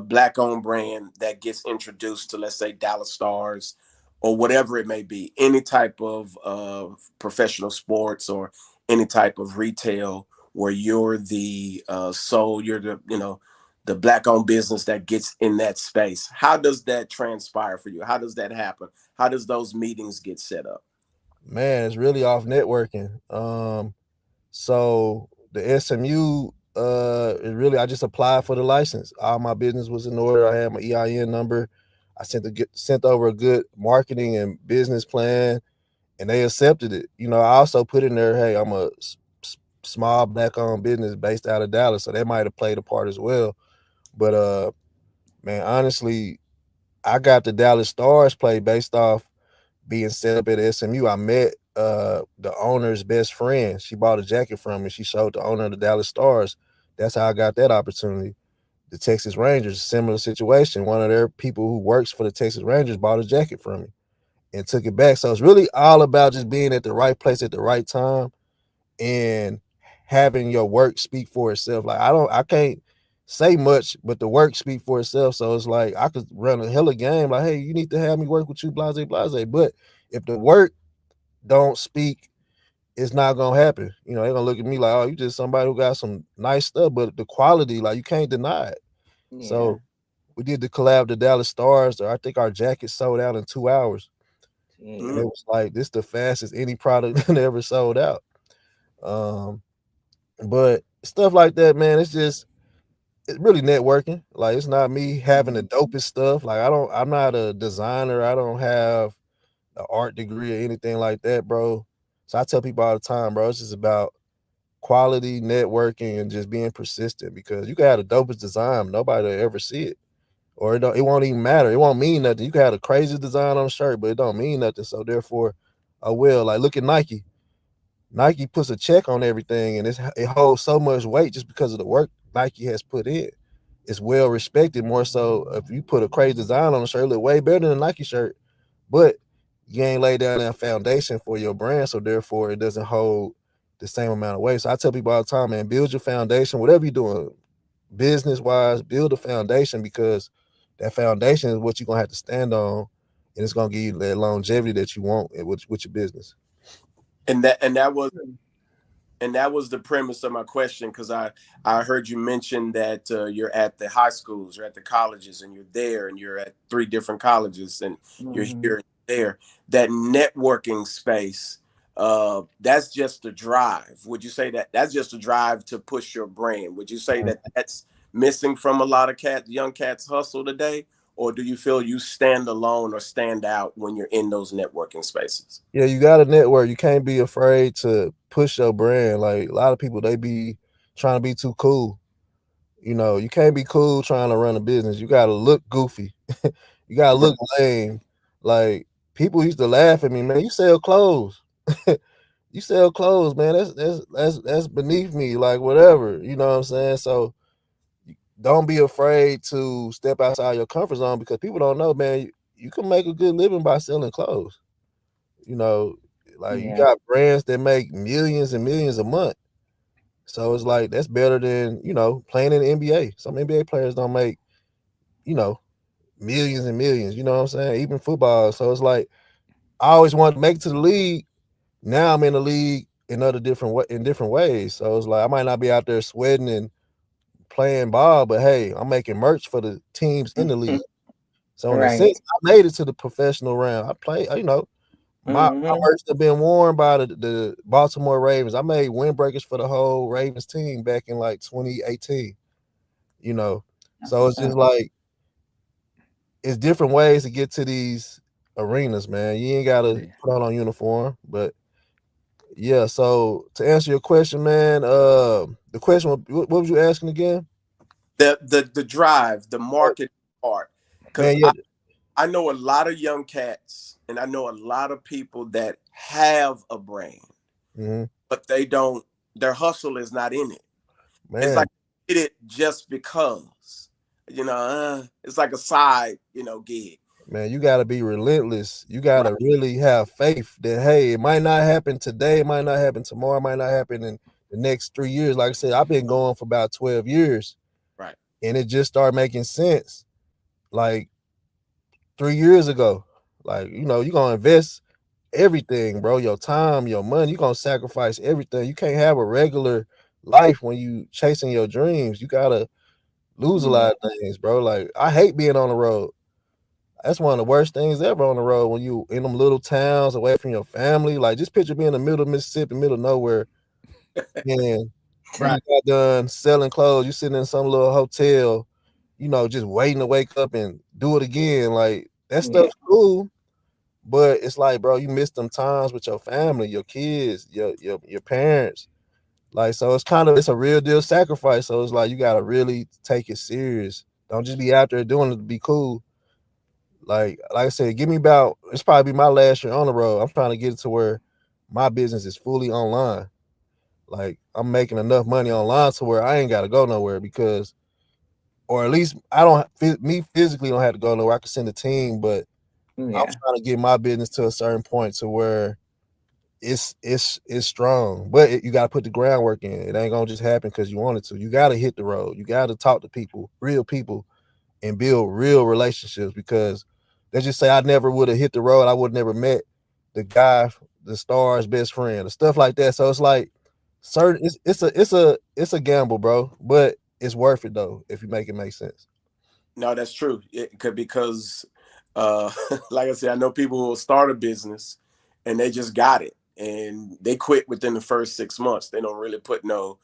black-owned brand that gets introduced to, let's say, Dallas Stars or whatever it may be, any type of professional sports or any type of retail where you're the you're the black-owned business that gets in that space. How does that transpire for you? How does that happen? How does those meetings get set up? Man, it's really off networking. So the SMU is really I just applied for the license. All my business was in order. I had my EIN number. I sent over a good marketing and business plan, and they accepted it. I also put in there, hey, I'm a small black-owned business based out of Dallas, so that might have played a part as well. But man, honestly, I got the Dallas Stars play based off being set up at SMU. I met the owner's best friend. She bought a jacket from me. She showed the owner of the Dallas Stars. That's how I got that opportunity. The Texas Rangers, similar situation. One of their people who works for the Texas Rangers bought a jacket from me and took it back. So it's really all about just being at the right place at the right time and having your work speak for itself. Like I can't say much, but the work speak for itself. So it's like I could run a hella game. Like, hey, you need to have me work with you, blase, blase. But if the work don't speak, it's not gonna happen. They're gonna look at me like, oh, you just somebody who got some nice stuff, but the quality, like you can't deny it. Yeah. So we did the collab, the Dallas Stars. I think our jacket sold out in 2 hours. And it Jeez. was like this the fastest any product ever sold out. Um, but stuff like that, man, it's really networking. Like it's not me having the dopest stuff. Like I'm not a designer. I don't have an art degree or anything like that, bro. So I tell people all the time, bro, it's just about quality networking and just being persistent because you can have the dopest design, nobody will ever see it. Or it won't even matter. It won't mean nothing. You can have the craziest design on a shirt, but it don't mean nothing. So therefore, I will. Like look at Nike. Nike puts a check on everything, and it holds so much weight just because of the work Nike has put in. It's well respected. More so, if you put a crazy design on a shirt, it look way better than a Nike shirt, but you ain't laid down that foundation for your brand, so therefore it doesn't hold the same amount of weight. So I tell people all the time, man, build your foundation, whatever you're doing, business wise, build a foundation because that foundation is what you're gonna have to stand on, and it's gonna give you that longevity that you want with your business. And that was the premise of my question, because I heard you mention that you're at the high schools, you're at the colleges, and you're there, and you're at 3 different colleges, and you're Mm-hmm. here and there. That networking space, that's just a drive. Would you say that that's just a drive to push your brand? Would you say that that's missing from a lot of young cats hustle today? Or do you feel you stand alone or stand out when you're in those networking spaces? Yeah, you got to network. You can't be afraid to push your brand. Like a lot of people, they be trying to be too cool. You can't be cool trying to run a business. You got to look goofy. You got to Right. look lame. Like people used to laugh at me, man. You sell clothes. You sell clothes, man. That's beneath me. Like whatever. You know what I'm saying? So don't be afraid to step outside your comfort zone because people don't know, man. You can make a good living by selling clothes. You know, like you Yeah. got brands that make millions and millions a month. So it's like that's better than, playing in the NBA. Some NBA players don't make, you know, millions and millions, you know what I'm saying? Even football. So it's like I always wanted to make it to the league. Now I'm in the league in different ways. So it's like I might not be out there sweating and playing ball, but hey, I'm making merch for the teams in the league. So in a Right. sense, I made it to the professional round. I play, my merch have been worn by the Baltimore Ravens. I made windbreakers for the whole Ravens team back in like 2018. That's So what's it's just up. like it's different ways to get to these arenas, man. You ain't gotta Yeah. put on a uniform, but yeah. So to answer your question, man, the question, what was you asking again? The drive, the market part, because Man, yeah. I know a lot of young cats, and I know a lot of people that have a brand, Mhm. but they don't. Their hustle is not in it. It's Man, like did it just because, it's like a side, gig. man, you gotta be relentless. You Right, gotta really have faith that hey, it might not happen today, it might not happen tomorrow, it might not happen in the next 3 years. Like I said, I've been going for about 12 years, right. and it just started making sense. Like 3 years ago, like you're gonna invest everything, bro. Your time, your money. You're gonna sacrifice everything. You can't have a regular life when you chasing your dreams. You gotta lose a Yeah. lot of things, bro. Like I hate being on the road. That's one of the worst things ever on the road when you in them little towns away from your family. Like just picture being in the middle of Mississippi, middle of nowhere, and you Right. got done selling clothes. You sitting in some little hotel, just waiting to wake up and do it again. Like that Yeah. stuff's cool, but it's like, bro, you miss them times with your family, your kids, your parents. Like, so it's a real deal sacrifice. So it's like you gotta really take it serious. Don't just be out there doing it to be cool. Like I said, give me about it's probably my last year on the road. I'm trying to get it to where my business is fully online. Like I'm making enough money online to where I ain't gotta go nowhere because or at least I don't me physically don't have to go nowhere. I can send a team, but I'm Yeah. trying to get my business to a certain point to where it's strong, but you got to put the groundwork in. It ain't gonna just happen because you want it to. You got to hit the road. You got to talk to people, and build real relationships. Because they just say I never would have hit the road. I would never met the guy, the star's best friend, and stuff like that. So it's like certain. It's a gamble, bro. But it's worth it though if you make it make sense. No, that's true. It could because, like I said, I know people who will start a business and they just got it and they quit within the first 6 months. They don't really put no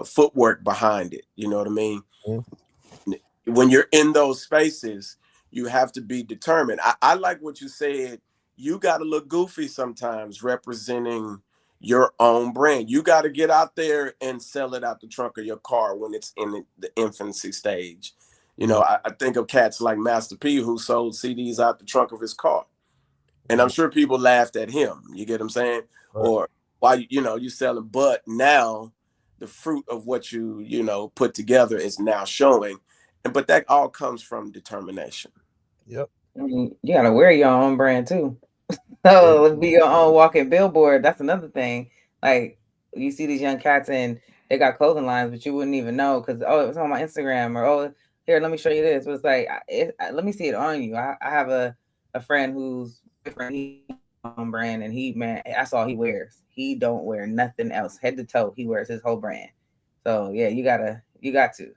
footwork behind it. You know what I mean? Mhm. When you're in those spaces, you have to be determined. I like what you said. You got to look goofy sometimes representing your own brand. You got to get out there and sell it out the trunk of your car when it's in the infancy stage. Yeah. I think of cats like Master P who sold CDs out the trunk of his car. And I'm Mhm. sure people laughed at him. You get what I'm saying? Right. Or why you selling, but now the fruit of what put together is now showing. But that all comes from determination. Yep. I mean, you gotta wear your own brand too. Yeah. So be your own walking billboard. That's another thing. Like you see these young cats and they got clothing lines, but you wouldn't even know because it was on my Instagram or here, let me show you this. But it's like let me see it on you. I have a friend whose boyfriend he own brand and he man that's all he wears. He don't wear nothing else head to toe. He wears his whole brand. So yeah, you got to.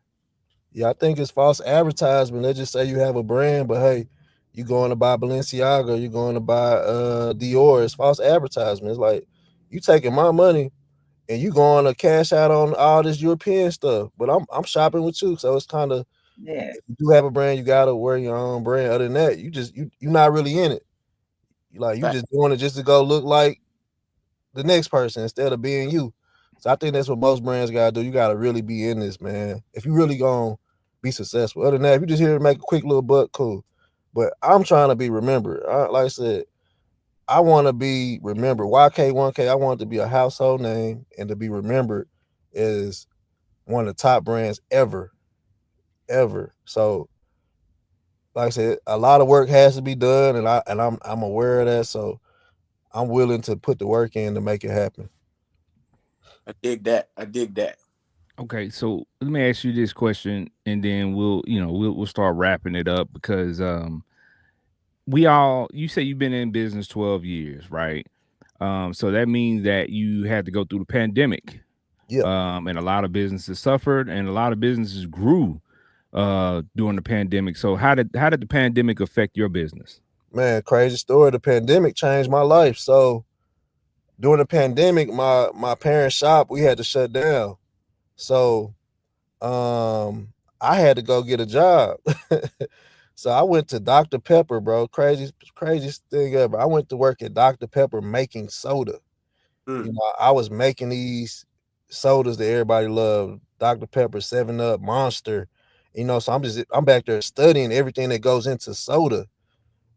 Yeah, I think it's false advertisement. They just say you have a brand, but hey, you going to buy Balenciaga, you're going to buy Dior. It's false advertisement. It's like you taking my money and you going to cash out on all this European stuff. But I'm shopping with you, so it's kind of Yeah. if you do have a brand, you gotta wear your own brand. Other than that, you're not really in it. You Fact. just doing it just to go look like the next person instead of being you. So I think that's what most brands gotta do. You gotta really be in this, man. If you really gonna be successful. Other than that, if you just here to make a quick little buck, cool. But I'm trying to be remembered. Like I said, I want to be remembered. YK1K, I want it to be a household name and to be remembered as one of the top brands ever, ever. So, like I said, a lot of work has to be done, and I'm aware of that. So I'm willing to put the work in to make it happen. I dig that. I dig that. Okay, so let me ask you this question, and then we'll start wrapping it up because you say you've been in business 12 years, right? So that means that you had to go through the pandemic. Yeah. And a lot of businesses suffered, and a lot of businesses grew during the pandemic. So how did the pandemic affect your business? Man, crazy story. The pandemic changed my life. So during the pandemic, my parents' shop, we had to shut down. So I had to go get a job. So I went to Dr. Pepper, bro. Craziest thing ever. I went to work at Dr. Pepper making soda. You know, I was making these sodas that everybody loved. Dr. Pepper, 7 Up, Monster. You know, so I'm back there studying everything that goes into soda,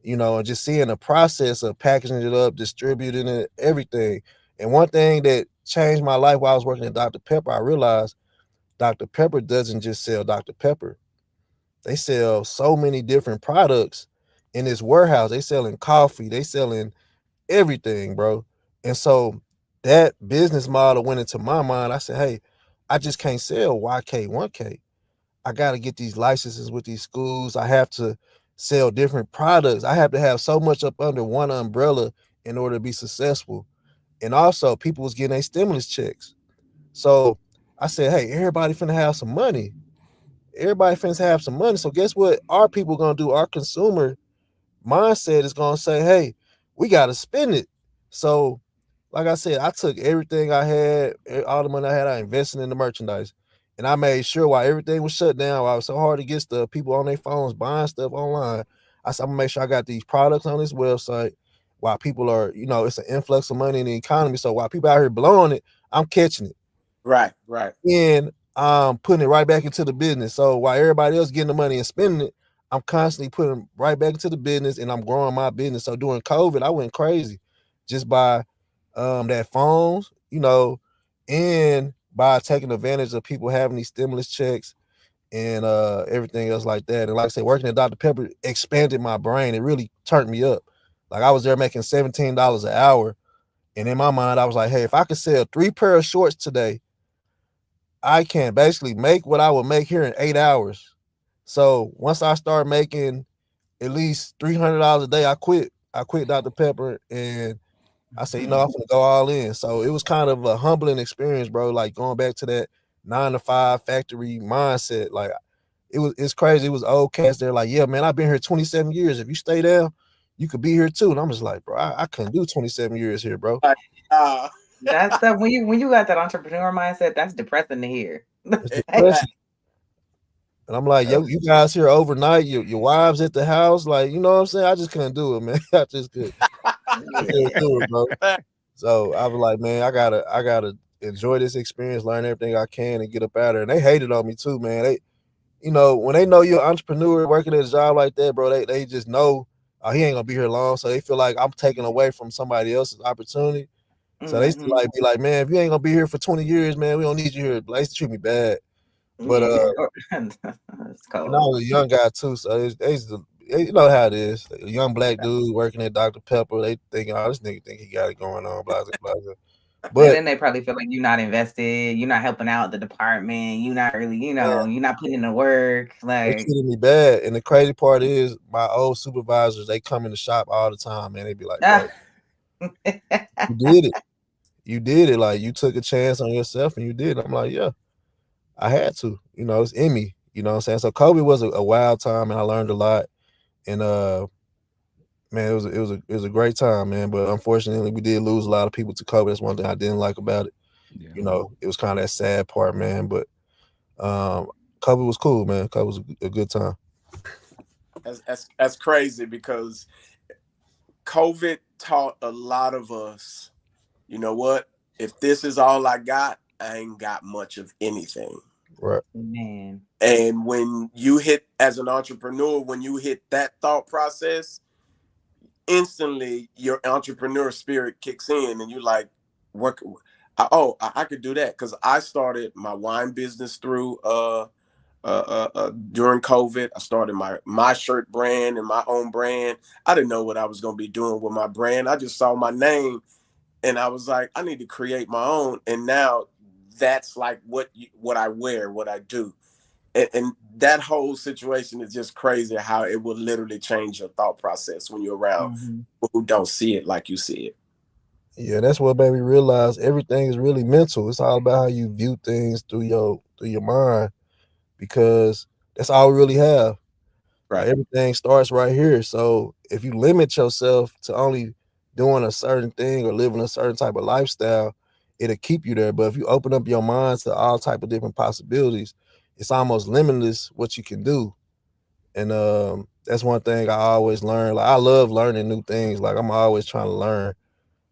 you know, and just seeing the process of packaging it up, distributing it, everything. And one thing that changed my life while I was working at Dr. Pepper, I realized Dr. Pepper doesn't just sell Dr. Pepper. They sell so many different products in this warehouse. They selling coffee, they selling everything, bro. And so that business model went into my mind. I said, hey, I just can't sell YK, 1K. I got to get these licenses with these schools. I have to sell different products. I have to have so much up under one umbrella in order to be successful. And also, people was getting their stimulus checks. So I said, hey, everybody finna have some money. Everybody finna have some money. So guess what? Our people gonna do? Our consumer mindset is gonna say, hey, we gotta spend it. So, like I said, I took everything I had, all the money I had, I invested in the merchandise. And I made sure while everything was shut down, while it was so hard to get stuff, people on their phones buying stuff online. I said, I'm gonna make sure I got these products on this website while people are, you know, it's an influx of money in the economy. So while people out here blowing it, I'm catching it. Right, right. And I'm putting it right back into the business. So while everybody else getting the money and spending it, I'm constantly putting right back into the business and I'm growing my business. So during COVID, I went crazy just by that phones, you know, and by taking advantage of people having these stimulus checks and everything else like that. And like I said, working at Dr. Pepper expanded my brain. It really turned me up. Like I was there making $17 an hour. And in my mind, I was like, hey, if I could sell 3 pair of shorts today, I can basically make what I would make here in 8 hours. So once I start making at least $300 a day, I quit. I quit Dr. Pepper and I said, you know, I'm gonna go all in. So it was kind of a humbling experience, bro. Like going back to that 9 to 5 factory mindset. Like it's crazy. It was old cats there, like, yeah, man, I've been here 27 years. If you stay down, you could be here too. And I'm just like, bro, I couldn't do 27 years here, bro. Like, uh, That's that when you got that entrepreneur mindset, that's depressing to hear. It's depressing. And I'm like, yo, you guys here overnight, your wives at the house, like, you know what I'm saying? I just couldn't do it, man. I just couldn't do it, bro. So I was like, man, I gotta enjoy this experience, learn everything I can, and get up out of there. And they hated on me too, man. They, you know, when they know you're an entrepreneur working at a job like that, bro, they just know he ain't gonna be here long. So they feel like I'm taking away from somebody else's opportunity. So they still like be like, man, if you ain't gonna be here for 20 years, man, we don't need you here. They used to treat me bad. But It's and I cold. was a young guy too, so you know how it is. A young black dude working at Dr. Pepper, they thinking, oh, this nigga think he got it going on, blah blah blah. And But then they probably feel like you're not invested, you're not helping out the department, you're not really, yeah. you're not putting in the work. they Like, treated me bad. And the crazy part is my old supervisors, they come in the shop all the time, man. They be like, bro, ah. you did it. You did it. Like you took a chance on yourself and you did. I'm like, yeah, I had to. You know, it's in me. You know what I'm saying? So COVID was a wild time and I learned a lot. And man, it was a great time, man. But unfortunately, we did lose a lot of people to COVID. That's one thing I didn't like about it. Yeah. You know, it was kind of that sad part, man. But COVID was cool, man. COVID was a good time. That's crazy because COVID taught a lot of us, you know what? If this is all I got, I ain't got much of anything. Right. Man. And when you hit, as an entrepreneur, when you hit that thought process, instantly your entrepreneur spirit kicks in and you're like, what? I could do that. Because I started my wine business through during COVID. I started my shirt brand and my own brand. I didn't know what I was going to be doing with my brand. I just saw my name and I was like, I need to create my own. And now that's like what I wear, what I do. And that whole situation is just crazy how it will literally change your thought process when you're around Mm-hmm. people who don't see it like you see it. Yeah, that's what made me realize everything is really mental. It's all about how you view things through your mind, because that's all we really have. Like, Right. everything starts right here. So if you limit yourself to only doing a certain thing or living a certain type of lifestyle, it'll keep you there. But if you open up your mind to all type of different possibilities, it's almost limitless what you can do. And that's one thing I always learn. Like, I love learning new things. Like, I'm always trying to learn.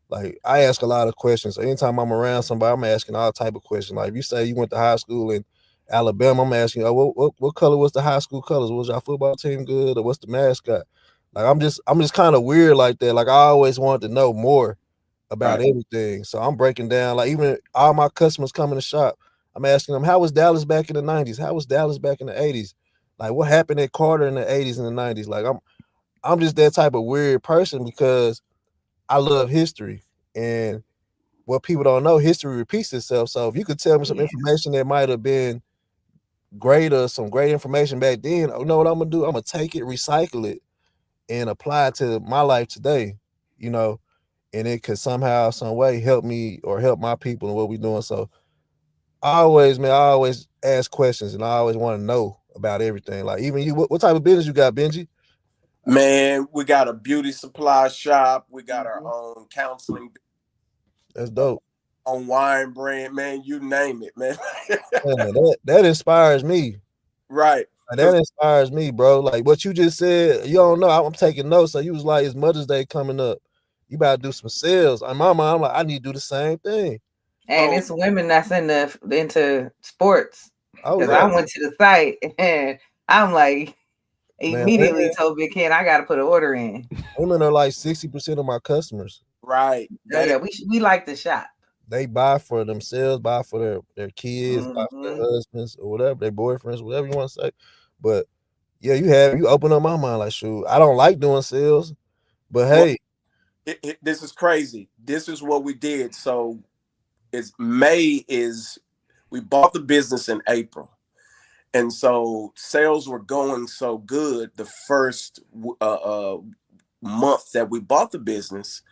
Like, I ask a lot of questions. So anytime I'm around somebody, I'm asking all type of questions. Like, if you say you went to high school in Alabama, I'm asking, oh, what color was the high school colors? Was your football team good, or what's the mascot? Like, I'm just kind of weird like that. Like, I always wanted to know more about Right. everything. So I'm breaking down, like, even all my customers come in the shop, I'm asking them, how was Dallas back in the 90s? How was Dallas back in the 80s? Like, what happened at Carter in the 80s and the 90s? Like, I'm just that type of weird person because I love history. And what people don't know, history repeats itself. So if you could tell me some Yeah. information that might have been great, or some great information back then, you know what I'm gonna do? I'm gonna take it, recycle it, and apply it to my life today. You know, and it could somehow, some way help me or help my people and what we're doing. So I always ask questions, and I always want to know about everything. Like, even you, what type of business you got, Benji? Man, we got a beauty supply shop. We got our Mhm. own counseling, That's uh, dope. on wine brand, man. You name it, man. Man, that inspires me. Right. Like, that Because inspires me, bro. Like, what you just said, you don't know. I'm taking notes. So you was like, it's Mother's Day coming up. You about to do some sales. On my mind, I'm like, I need to do the same thing. And so it's women that's into sports. Oh Because yeah, I right, went to the site and I'm like man. immediately told Big Ken I got to put an order in. Women are like 60% of my customers. right. Oh That is yeah, we like to shop. They buy for themselves, buy for their kids, buy for Hmm. their husbands or whatever, their boyfriends, whatever you want to say. But yeah, you open up my mind like, shoot, I don't like doing sales, but what hey, this is crazy. This is what we did. So it's May is we bought the business in April. And so sales were going so good the first month that we bought the business.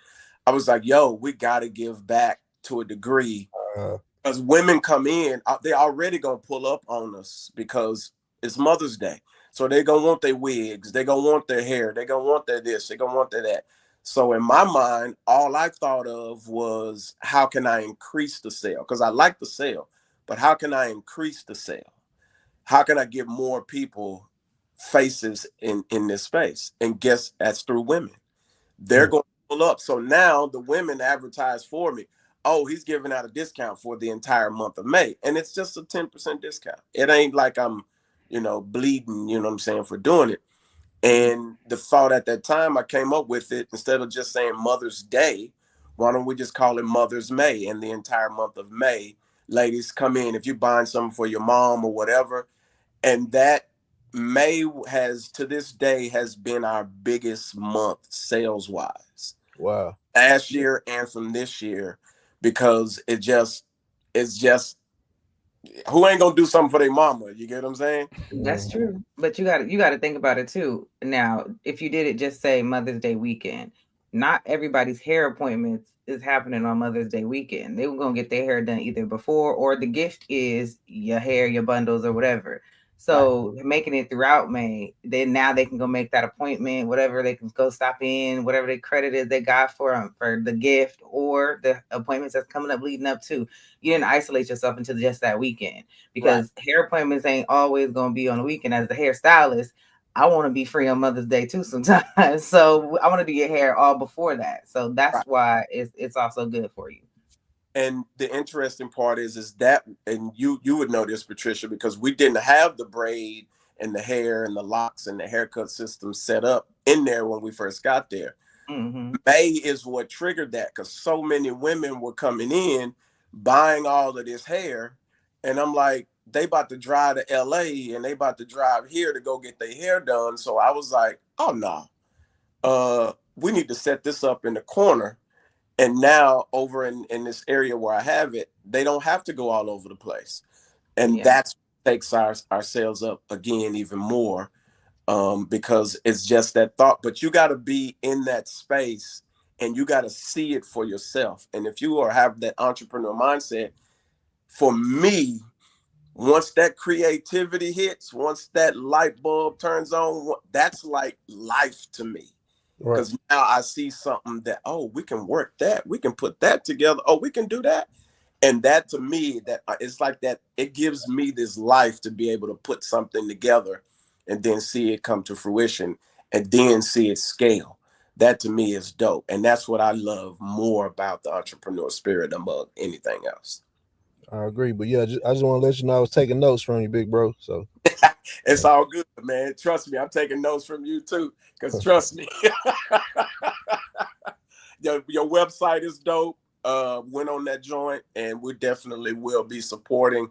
I was like, yo, we got to give back to a degree, uh, because women come in, they already gonna pull up on us because it's Mother's Day. So they gonna want their wigs, they gonna want their hair, they gonna want their this, they gonna want their that. So in my mind, all I thought of was how can I increase the sale? Because I like the sale, but how can I increase the sale? How can I get more people faces in this space? And guess that's through women. They're mm, going to pull up. So now the women advertise for me. Oh, he's giving out a discount for the entire month of May. And it's just a 10% discount. It ain't like I'm, bleeding, you know what I'm saying, for doing it. And the thought at that time, I came up with it, instead of just saying Mother's Day, why don't we just call it Mother's May? And the entire month of May, ladies, come in. If you're buying something for your mom or whatever, and that May has, to this day, has been our biggest month sales wise, wow. last year and from this year, because it's just who ain't gonna do something for their mama? You get what I'm saying? That's Mhm. true. But you got to think about it too. Now, if you did it just say Mother's Day weekend, not everybody's hair appointments is happening on Mother's Day weekend. They were going to get their hair done either before, or the gift is your hair, your bundles or whatever. Right, So making it throughout May, then now they can go make that appointment, whatever they can go stop in, whatever the credit is they got for the gift or the appointments that's coming up leading up to. You didn't isolate yourself into just that weekend, right. because hair appointments ain't always going to be on the weekend. As the hairstylist, I want to be free on Mother's Day too sometimes. So I want to do your hair all before that. So that's Right. why it's also good for you. And the interesting part is that, and you would know this, Patricia, because we didn't have the braid and the hair and the locks and the haircut system set up in there when we first got there. Hmm. May is what triggered that, because so many women were coming in buying all of this hair, and I'm like, they about to drive to LA and they about to drive here to go get their hair done. So I was like, oh no, we need to set this up in the corner. And now over in this area where I have it, they don't have to go all over the place. And Yeah. that's takes our sales up again even more, because it's just that thought. But you got to be in that space and you got to see it for yourself. And if you are have that entrepreneur mindset, for me, once that creativity hits, once that light bulb turns on, that's like life to me. Right. Because now I see something that, oh, we can work that, we can put that together, oh, we can do that. And that to me, that it's like that, it gives me this life to be able to put something together and then see it come to fruition and then see it scale. That to me is dope. And that's what I love more about the entrepreneur spirit above anything else. I agree. But yeah, I just want to let you know I was taking notes from you, big bro. So It's all good, man. Trust me, I'm taking notes from you too. Because trust me, your website is dope. Went on that joint, and we definitely will be supporting,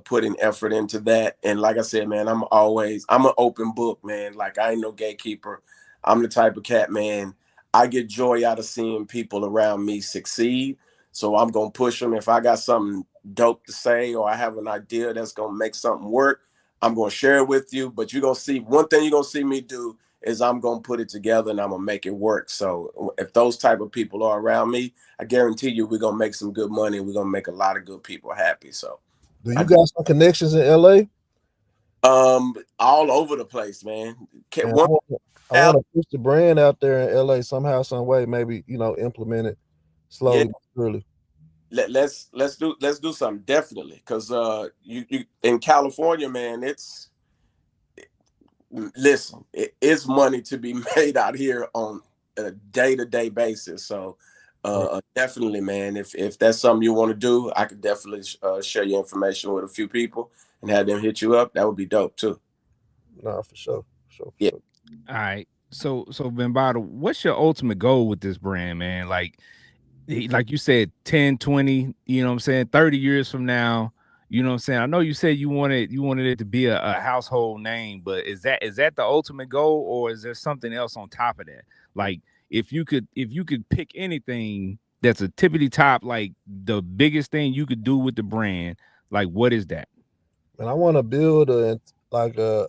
putting effort into that. And like I said, man, I'm an open book, man. Like I ain't no gatekeeper. I'm the type of cat, man. I get joy out of seeing people around me succeed. So I'm gonna push them. If I got something dope to say, or I have an idea that's gonna make something work, I'm gonna share it with you. But you're gonna see one thing you're gonna see me do is I'm gonna put it together and I'm gonna make it work. So if those type of people are around me, I guarantee you we're gonna make some good money. We're gonna make a lot of good people happy. So do you got some connections in LA? all over the place, man. Man, One I want to push the brand out there in LA somehow, some way. Maybe implement it yeah, slowly but surely. let's do something definitely because you in California, man. It's listen, it's money to be made out here on a day-to-day basis. So definitely, man, if that's something you want to do, I could definitely share your information with a few people and have them hit you up. That would be dope too. Nah, for sure. Yeah. All right. So Bambata, what's your ultimate goal with this brand, man? Like you said, 10, 20, you know what I'm saying, 30 years from now, you know what I'm saying? I know you said you wanted it to be a household name, but is that the ultimate goal, or is there something else on top of that? Like if you could pick anything that's a tippity top, like the biggest thing you could do with the brand, like what is that? And I want to build like a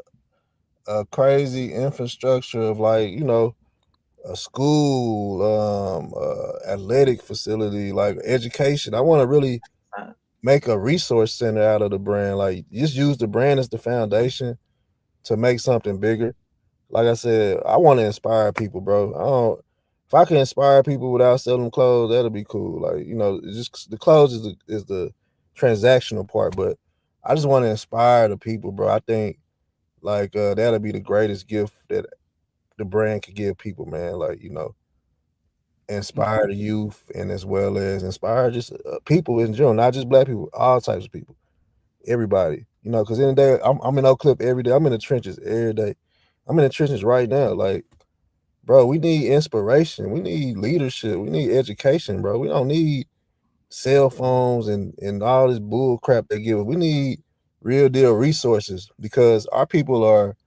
crazy infrastructure of a school, athletic facility, like education. I want to really make a resource center out of the brand. Like just use the brand as the foundation to make something bigger. Like I said, I want to inspire people, bro. I don't. If I can inspire people without selling clothes, that'll be cool. Like it's just the clothes is the transactional part, but I just want to inspire the people, bro. I think like that'll be the greatest gift that the brand could give people, man. Like inspire the youth and as well as inspire just people in general, not just black people, all types of people, everybody. Because in the day, I'm in Oak Cliff every day. I'm in the trenches every day. I'm in the trenches right now. Like, bro, we need inspiration. We need leadership. We need education, bro. We don't need cell phones and all this bull crap they give us. We need real deal resources because our people are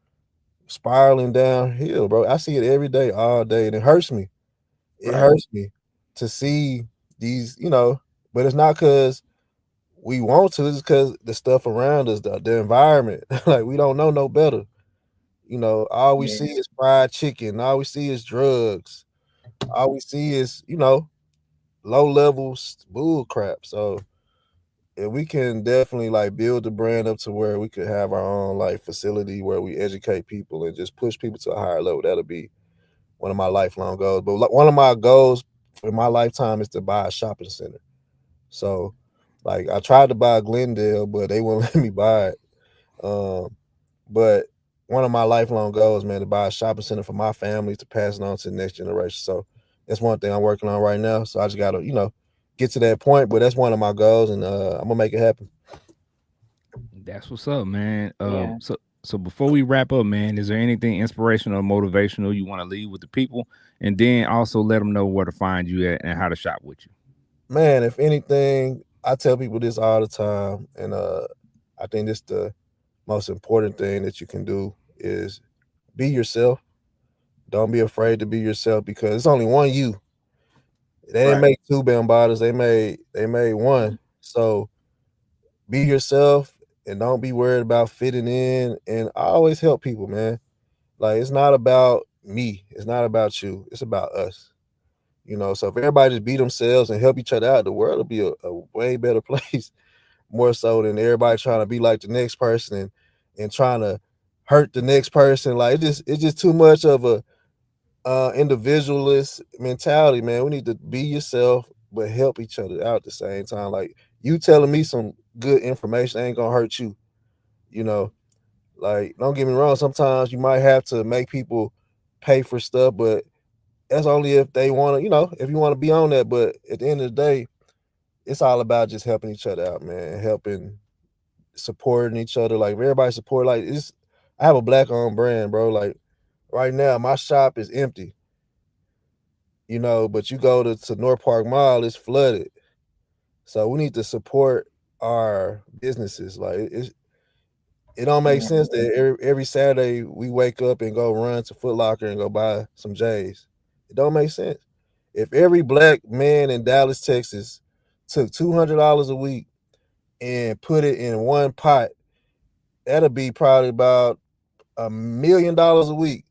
spiraling downhill, bro. I see it every day, all day, and it hurts me. It hurts me to see these, but it's not because we want to, it's because the stuff around us, the environment, like we don't know no better. All we see is fried chicken, all we see is drugs, all we see is, low levels bull crap. So if we can definitely like build the brand up to where we could have our own like facility where we educate people and just push people to a higher level, that'll be one of my lifelong goals. But one of my goals in my lifetime is to buy a shopping center. So, like, I tried to buy Glendale, but they wouldn't let me buy it. But one of my lifelong goals, man, to buy a shopping center for my family to pass it on to the next generation. So that's one thing I'm working on right now. So I just gotta, get to that point. But that's one of my goals, and I'm gonna make it happen. That's what's up, man. Yeah. So before we wrap up, man, is there anything inspirational or motivational you want to leave with the people, and then also let them know where to find you at and how to shop with you? Man, if anything, I tell people this all the time, and I think this the most important thing that you can do is be yourself. Don't be afraid to be yourself because it's only one you. They didn't make two Bambatas. They made one. So be yourself and don't be worried about fitting in. And I always help people, man. Like it's not about me. It's not about you. It's about us. You know, so if everybody just be themselves and help each other out, the world will be a way better place. More so than everybody trying to be like the next person and trying to hurt the next person. Like it's just too much of a individualist mentality, man. We need to be yourself but help each other out at the same time. Like you telling me some good information ain't gonna hurt you, you know. Like, don't get me wrong, sometimes you might have to make people pay for stuff, but that's only if they want to, you know, if you want to be on that. But at the end of the day, it's all about just helping each other out, man. Helping, supporting each other. Like if everybody support, like it's I have a black owned brand, bro. Like right now, my shop is empty, you know, but you go to North Park Mall, it's flooded. So we need to support our businesses. Like it don't make Yeah. sense that every Saturday we wake up and go run to Foot Locker and go buy some J's. It don't make sense. If every black man in Dallas, Texas took $200 a week and put it in one pot, that'll be probably about $1 million a week.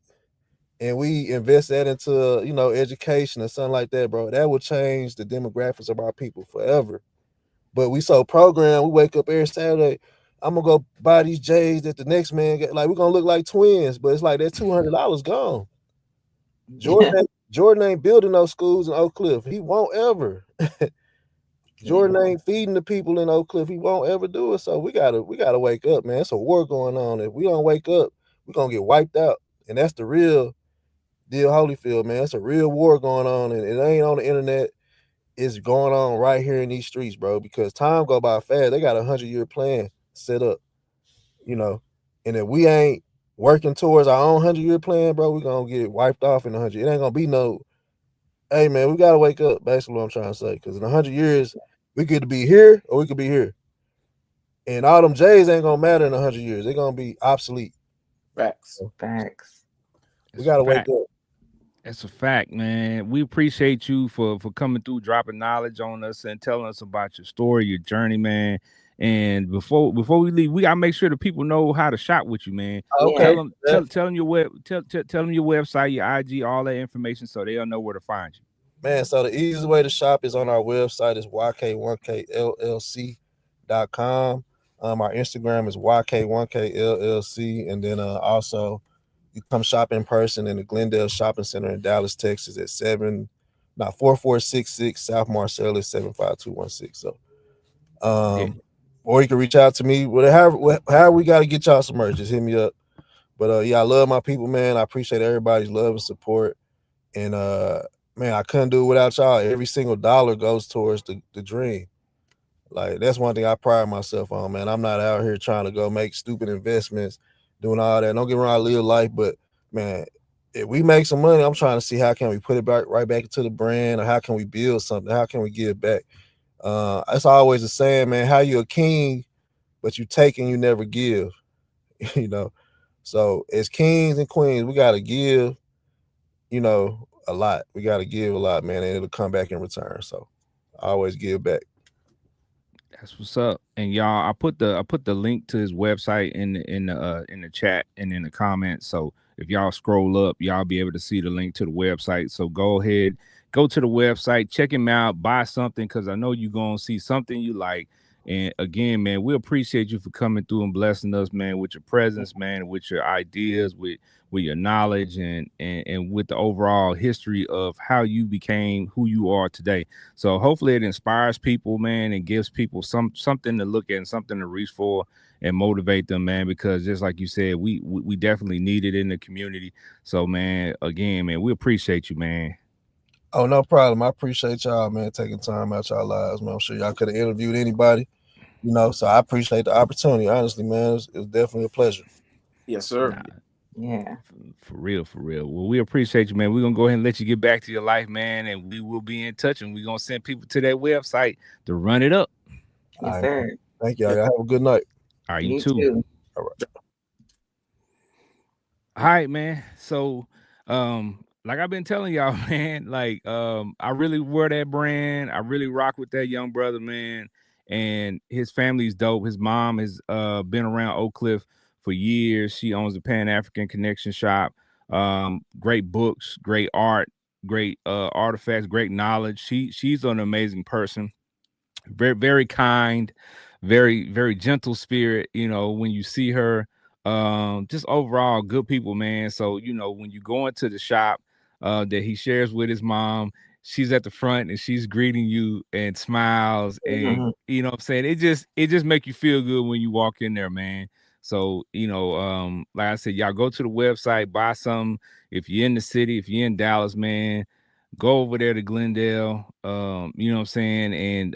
And we invest that into, you know, education or something like that, bro. That will change the demographics of our people forever. But we so programmed, we wake up every Saturday. I'm gonna go buy these J's that the next man get. Like we're gonna look like twins, but it's like that $200 gone. Jordan ain't building those schools in Oak Cliff. He won't ever. Jordan ain't feeding the people in Oak Cliff. He won't ever do it. So we gotta wake up, man. It's a war going on. If we don't wake up, we're gonna get wiped out. And that's the real deal, Holyfield, man. It's a real war going on, and it ain't on the internet. It's going on right here in these streets, bro. Because time go by fast. They got 100-year plan set up, you know. And if we ain't working towards our own 100-year plan, bro, we gonna get wiped off in 100. It ain't gonna be no. Hey, man, we gotta wake up. Basically, what I'm trying to say. Because in 100 years, we could be here or we could be here, and all them J's ain't gonna matter in 100 years. They're gonna be obsolete. Facts. Facts. We It's a gotta wake fact. up. That's a fact, man. We appreciate you for coming through, dropping knowledge on us, and telling us about your story, your journey, man. And before we leave, we gotta make sure the people know how to shop with you, man. Yeah. Okay. Tell them your tell them your website, your IG, all that information, so they'll know where to find you. Man, so the easiest way to shop is on our website is yk1kllc.com. Our Instagram is yk1kllc. And then also you come shop in person in the Glendale Shopping Center in Dallas, Texas at 4466 South Marcellus 75216. So Yeah, or you can reach out to me. However we got to get y'all some merch, just hit me up. But yeah, I love my people, man. I appreciate everybody's love and support. And man, I couldn't do it without y'all. Every single dollar goes towards the dream. Like that's one thing I pride myself on, man. I'm not out here trying to go make stupid investments, doing all that. Don't get me wrong, I live life, but man, if we make some money, I'm trying to see how can we put it back right back into the brand, or how can we build something? How can we give back? That's always the saying, man. How you a king, but you take and you never give. you know. So as kings and queens, we gotta give, a lot. We got to give a lot, man, and it'll come back in return. So I always give back. that's what's up. And y'all, I put the link to his website in the chat and in the comments. So if y'all scroll up, y'all be able to see the link to the website. So go ahead, go to the website, check him out, buy something, because I know you're gonna see something you like. And again, man, we appreciate you for coming through and blessing us, man, with your presence, man, with your ideas, with your knowledge, and with the overall history of how you became who you are today. So hopefully it inspires people, man, and gives people something to look at and something to reach for and motivate them, man. Because just like you said, we definitely need it in the community. So, man, again, man, we appreciate you, man. Oh, no problem. I appreciate y'all, man, taking time out y'all lives, man. I'm sure y'all could have interviewed anybody, so I appreciate the opportunity. Honestly, man, it was definitely a pleasure. Yes, sir. Nah, Yeah. for real, for real. Well, we appreciate you, man. We're gonna go ahead and let you get back to your life, man, and we will be in touch, and we're gonna send people to that website to run it up. All Yes, right. sir. Thank y'all. Yeah. Y'all have a good night. All right, you You too. too. All right. All right, man. So, like I've been telling y'all, man, like, I really wear that brand. I really rock with that young brother, man. And his family's dope. His mom has been around Oak Cliff for years. She owns the Pan African Connection shop. Great books, great art. artifacts, great knowledge. She's an amazing person, very very kind, very gentle spirit. When you see her, just overall good people, man. So when you go into the shop that he shares with his mom, she's at the front and she's greeting you and smiles, and Mhm. what I'm saying, it just make you feel good when you walk in there, man. So like I said, y'all go to the website, buy some. If you're in the city, if you're in Dallas, man, go over there to Glendale, you know what I'm saying, and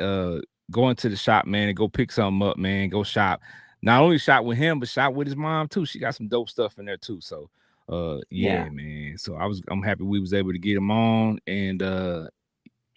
go into the shop, man, and go pick something up, man. Go shop. Not only shop with him, but shop with his mom too. She got some dope stuff in there too. So Yeah. yeah, man. So I'm happy we was able to get him on, and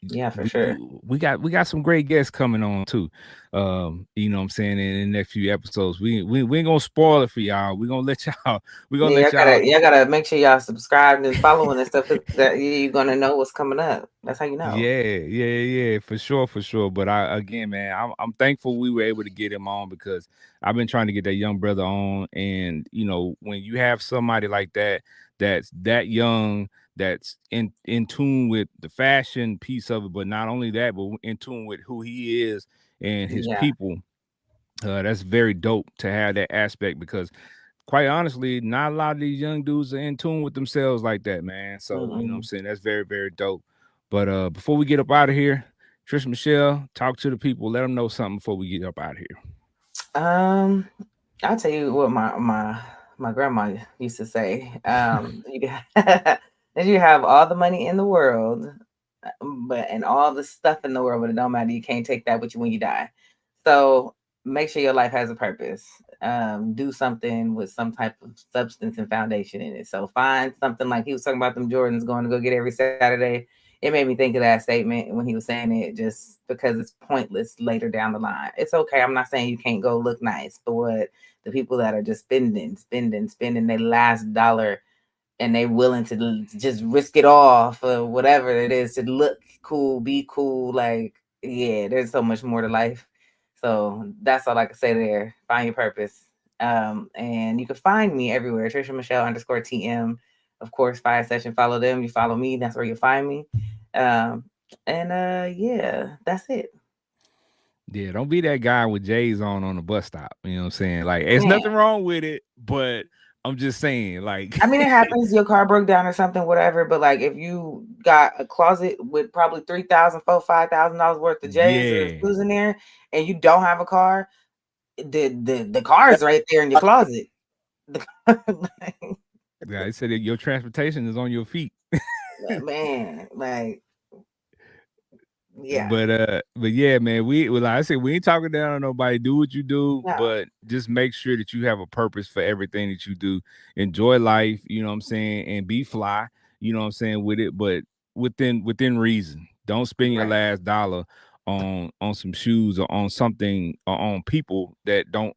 Yeah, for we, sure. we we got some great guests coming on too. You know what I'm saying, in the next few episodes. We ain't gonna spoil it for y'all. We're gonna let y'all we're gonna Yeah, let y'all. y'all gotta make sure y'all subscribed and following and stuff because that you're gonna know what's coming up. That's how you know. Yeah, for sure, for sure. But again, man, I'm thankful we were able to get him on, because I've been trying to get that young brother on, and when you have somebody like that, that's that young, that's in tune with the fashion piece of it, but not only that, but in tune with who he is and his Yeah. people. That's very dope to have that aspect, because quite honestly, not a lot of these young dudes are in tune with themselves like that, man. So, what I'm Mm-mm. saying, that's very, very dope. But before we get up out of here, Trish Michelle, talk to the people, let them know something before we get up out of here. Um, I'll tell you what my grandma used to say. That you have all the money in the world, but and all the stuff in the world, but it don't matter. You can't take that with you when you die. So make sure your life has a purpose. Do something with some type of substance and foundation in it. So find something like he was talking about them Jordans going to go get every Saturday. It made me think of that statement when he was saying it, just because it's pointless later down the line. It's okay. I'm not saying you can't go look nice, but what the people that are just spending their last dollar and they willing to just risk it all for whatever it is to look cool, be cool. Like, yeah, there's so much more to life. So that's all I can say there. Find your purpose. And you can find me everywhere. Trisha Michelle underscore TM. Of course, Fire Session. Follow them. You follow me. That's where you'll find me. Um, and yeah, that's it. Yeah, don't be that guy with J's on the bus stop. You know what I'm saying? Like, it's Yeah. nothing wrong with it, but I'm just saying, like, I mean, it happens. Your car broke down or something, whatever. But like, if you got a closet with probably 3,000, $5,000 worth of J's or yeah. shoes in there, and you don't have a car, the car is right there in your closet. Yeah, I said that your transportation is on your feet. Man, like, yeah, but yeah, man, like I said, we ain't talking down on nobody. Do what you do, no, but just make sure that you have a purpose for everything that you do. Enjoy life, you know what I'm saying, and be fly, you know what I'm saying, with it, but within reason. Don't spend your right, last dollar on some shoes or on something or on people that don't,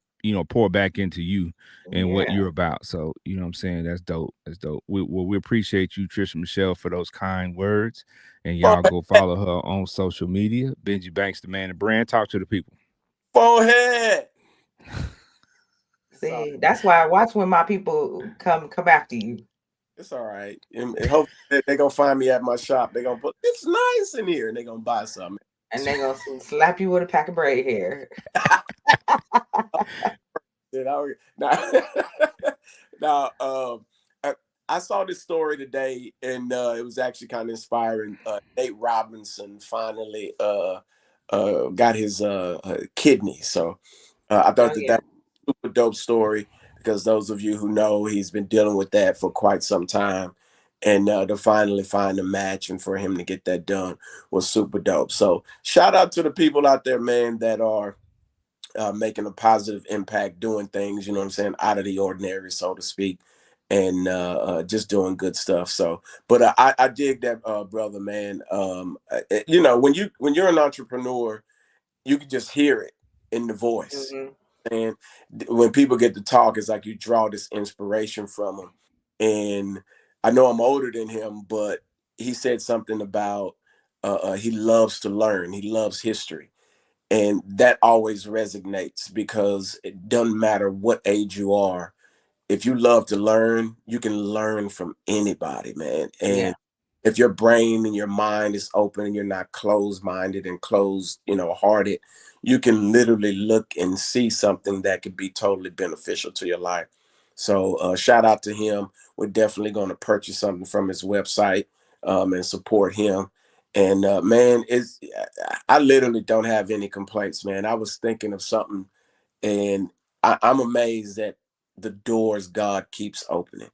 pour back into you and what yeah. you're about. So, you know what I'm saying? That's dope. That's dope. We appreciate you, Trisha Michelle, for those kind words. And y'all go follow her on social media. Benji Banks, the man, the brand. Talk to the people. Forehead. It's all, See, that's why I watch when my people come after you, it's all right. And hopefully they're going to find me at my shop. They're going to put, it's nice in here. And they're going to buy something. and they gonna slap you with a pack of braid hair. Now, now I, I saw this story today, and it was actually kind of inspiring. Nate Robinson finally got his kidney. So I thought Oh that yeah, that was a super dope story, because those of you who know, he's been dealing with that for quite some time. And to finally find a match and for him to get that done was super dope. So shout out to the people out there, man, that are making a positive impact, doing things, you know what I'm saying, out of the ordinary, so to speak, and just doing good stuff. So, but I dig that, brother, man. When you're an entrepreneur, you can just hear it in the voice. hmm And when people get to talk, it's like you draw this inspiration from them. And I know I'm older than him, but he said something about he loves to learn. He loves history, and that always resonates, because it doesn't matter what age you are. If you love to learn, you can learn from anybody, man. yeah, And if your brain and your mind is open and you're not closed minded and closed, hearted, you can literally look and see something that could be totally beneficial to your life. So shout out to him. We're definitely going to purchase something from his website, and support him. And man, I literally don't have any complaints, man. I was thinking of something, and I'm amazed that the doors God keeps opening.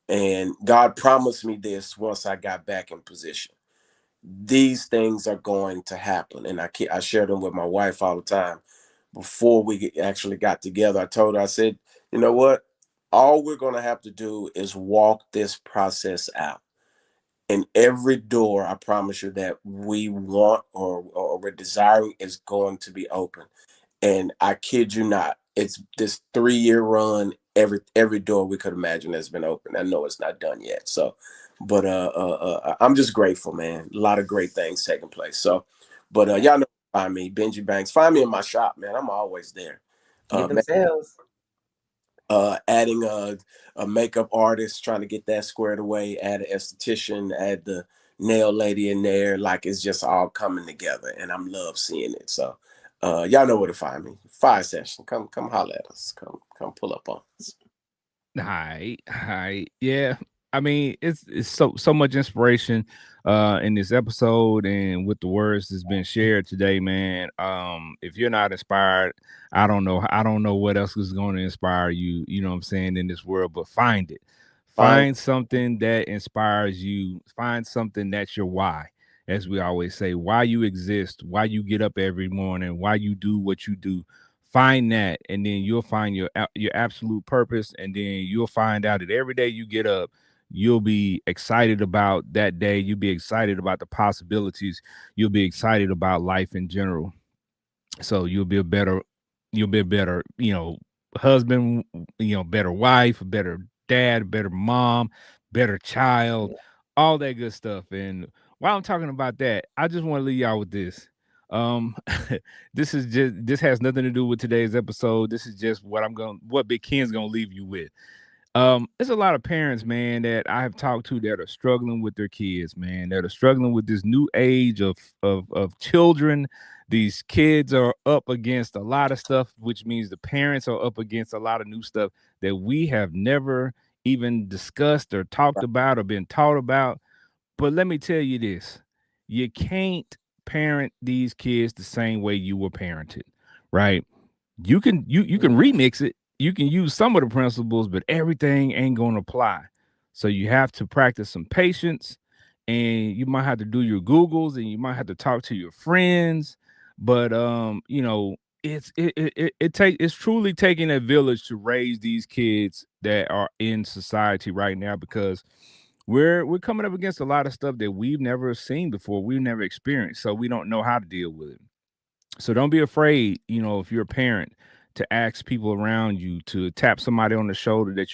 And God promised me this once I got back in position. These things are going to happen. And I share them with my wife all the time. Before we actually got together, I told her, I said, you know what? All we're going to have to do is walk this process out. And every door, I promise you, that we want or we're desiring is going to be open. And I kid you not, it's this 3-year run. Every door we could imagine has been open. I know it's not done yet. So, but I'm just grateful, man. A lot of great things taking place. So, but y'all know, find me, Benji Banks. Find me in my shop, man. I'm always there. Get them Man, sales. adding a makeup artist, trying to get that squared away. Add an esthetician. Add the nail lady in there. Like it's just all coming together, and I'm love seeing it. So. Y'all know where to find me. Fire Session. Come holler at us. Come pull up on us. Hi, hi. Yeah. I mean, it's so much inspiration in this episode and with the words that's been shared today, man. If you're not inspired, I don't know what else is going to inspire you, you know what I'm saying, in this world, but find it. Fine. Find something that inspires you. Find something that's your why. As we always say, why you exist, why you get up every morning, why you do what you do. Find that, and then you'll find your absolute purpose, and then you'll find out that every day you get up, you'll be excited about that day. You'll be excited about the possibilities. You'll be excited about life in general. So you'll be a better husband, better wife, a better dad, better mom, better child, Yeah. all that good stuff. And while I'm talking about that, I just want to leave y'all with this. um this has nothing to do with today's episode. This is just what Big Ken's gonna leave you with. There's a lot of parents, man, that I have talked to that are struggling with their kids, man, that are struggling with this new age of children. These kids are up against a lot of stuff, which means the parents are up against a lot of new stuff that we have never even discussed or talked about or been taught about. But let me tell you this: you can't parent these kids the same way you were parented, right? You can Yeah. remix it. You can use some of the principles, but everything ain't gonna apply. So you have to practice some patience, and you might have to do your Googles, and you might have to talk to your friends. But it's truly taking a village to raise these kids that are in society right now, because we're coming up against a lot of stuff that we've never seen before, we've never experienced, so we don't know how to deal with it. So don't be afraid, if you're a parent, to ask people around you, to tap somebody on the shoulder that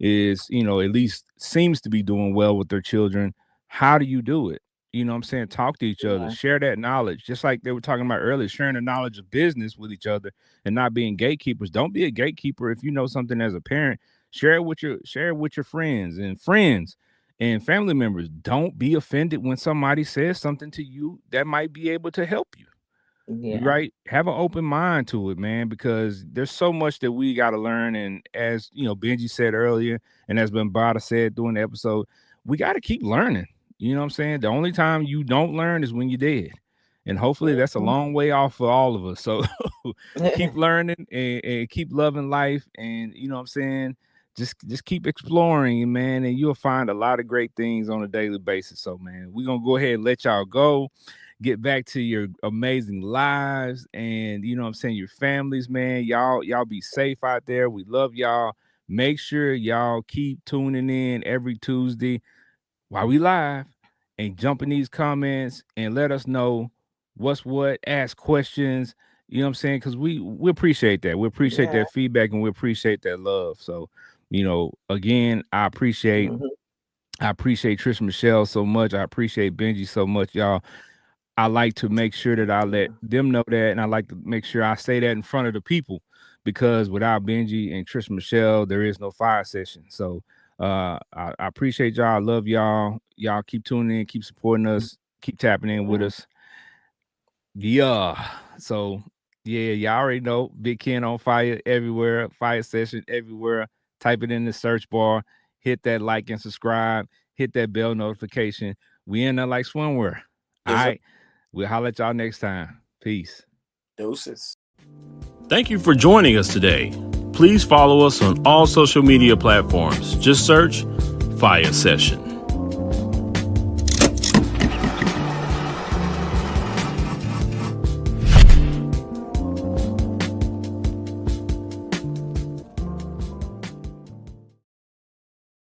is, at least seems to be doing well with their children. How do you do it? You know what I'm saying? Talk to each other, Yeah. share that knowledge. Just like they were talking about earlier, sharing the knowledge of business with each other and not being gatekeepers. Don't be a gatekeeper. If you know something as a parent, share it with your friends and family members. Don't be offended when somebody says something to you that might be able to help you. Yeah. Right? Have an open mind to it, man, because there's so much that we got to learn. And as Benji said earlier, and as Bambata said during the episode, we got to keep learning. You know what I'm saying? The only time you don't learn is when you're dead. And hopefully that's a long way off for all of us. So keep learning and keep loving life. And you know what I'm saying? Just keep exploring, man, and you'll find a lot of great things on a daily basis. So, man, we're gonna go ahead and let y'all go, get back to your amazing lives, and you know what I'm saying, your families, man. Y'all be safe out there. We love y'all. Make sure y'all keep tuning in every Tuesday while we live, and jump in these comments and let us know what's what. Ask questions. You know what I'm saying? Because we appreciate that. We appreciate Yeah. that feedback, and we appreciate that love. So, again, Mhm. I appreciate Trish Michelle so much. I appreciate Benji so much, y'all. I like to make sure that I let them know that, and I like to make sure I say that in front of the people, because without Benji and Trish Michelle, there is no fire session. So I appreciate y'all. I love y'all. Y'all keep tuning in, keep supporting us, keep tapping in with us. Yeah. So yeah, y'all already know Big Ken on fire everywhere, fire session everywhere. Type it in the search bar, hit that like and subscribe, hit that bell notification. We in there like swimwear. All right. We'll holler at y'all next time. Peace. Deuces. Thank you for joining us today. Please follow us on all social media platforms. Just search Fire Session.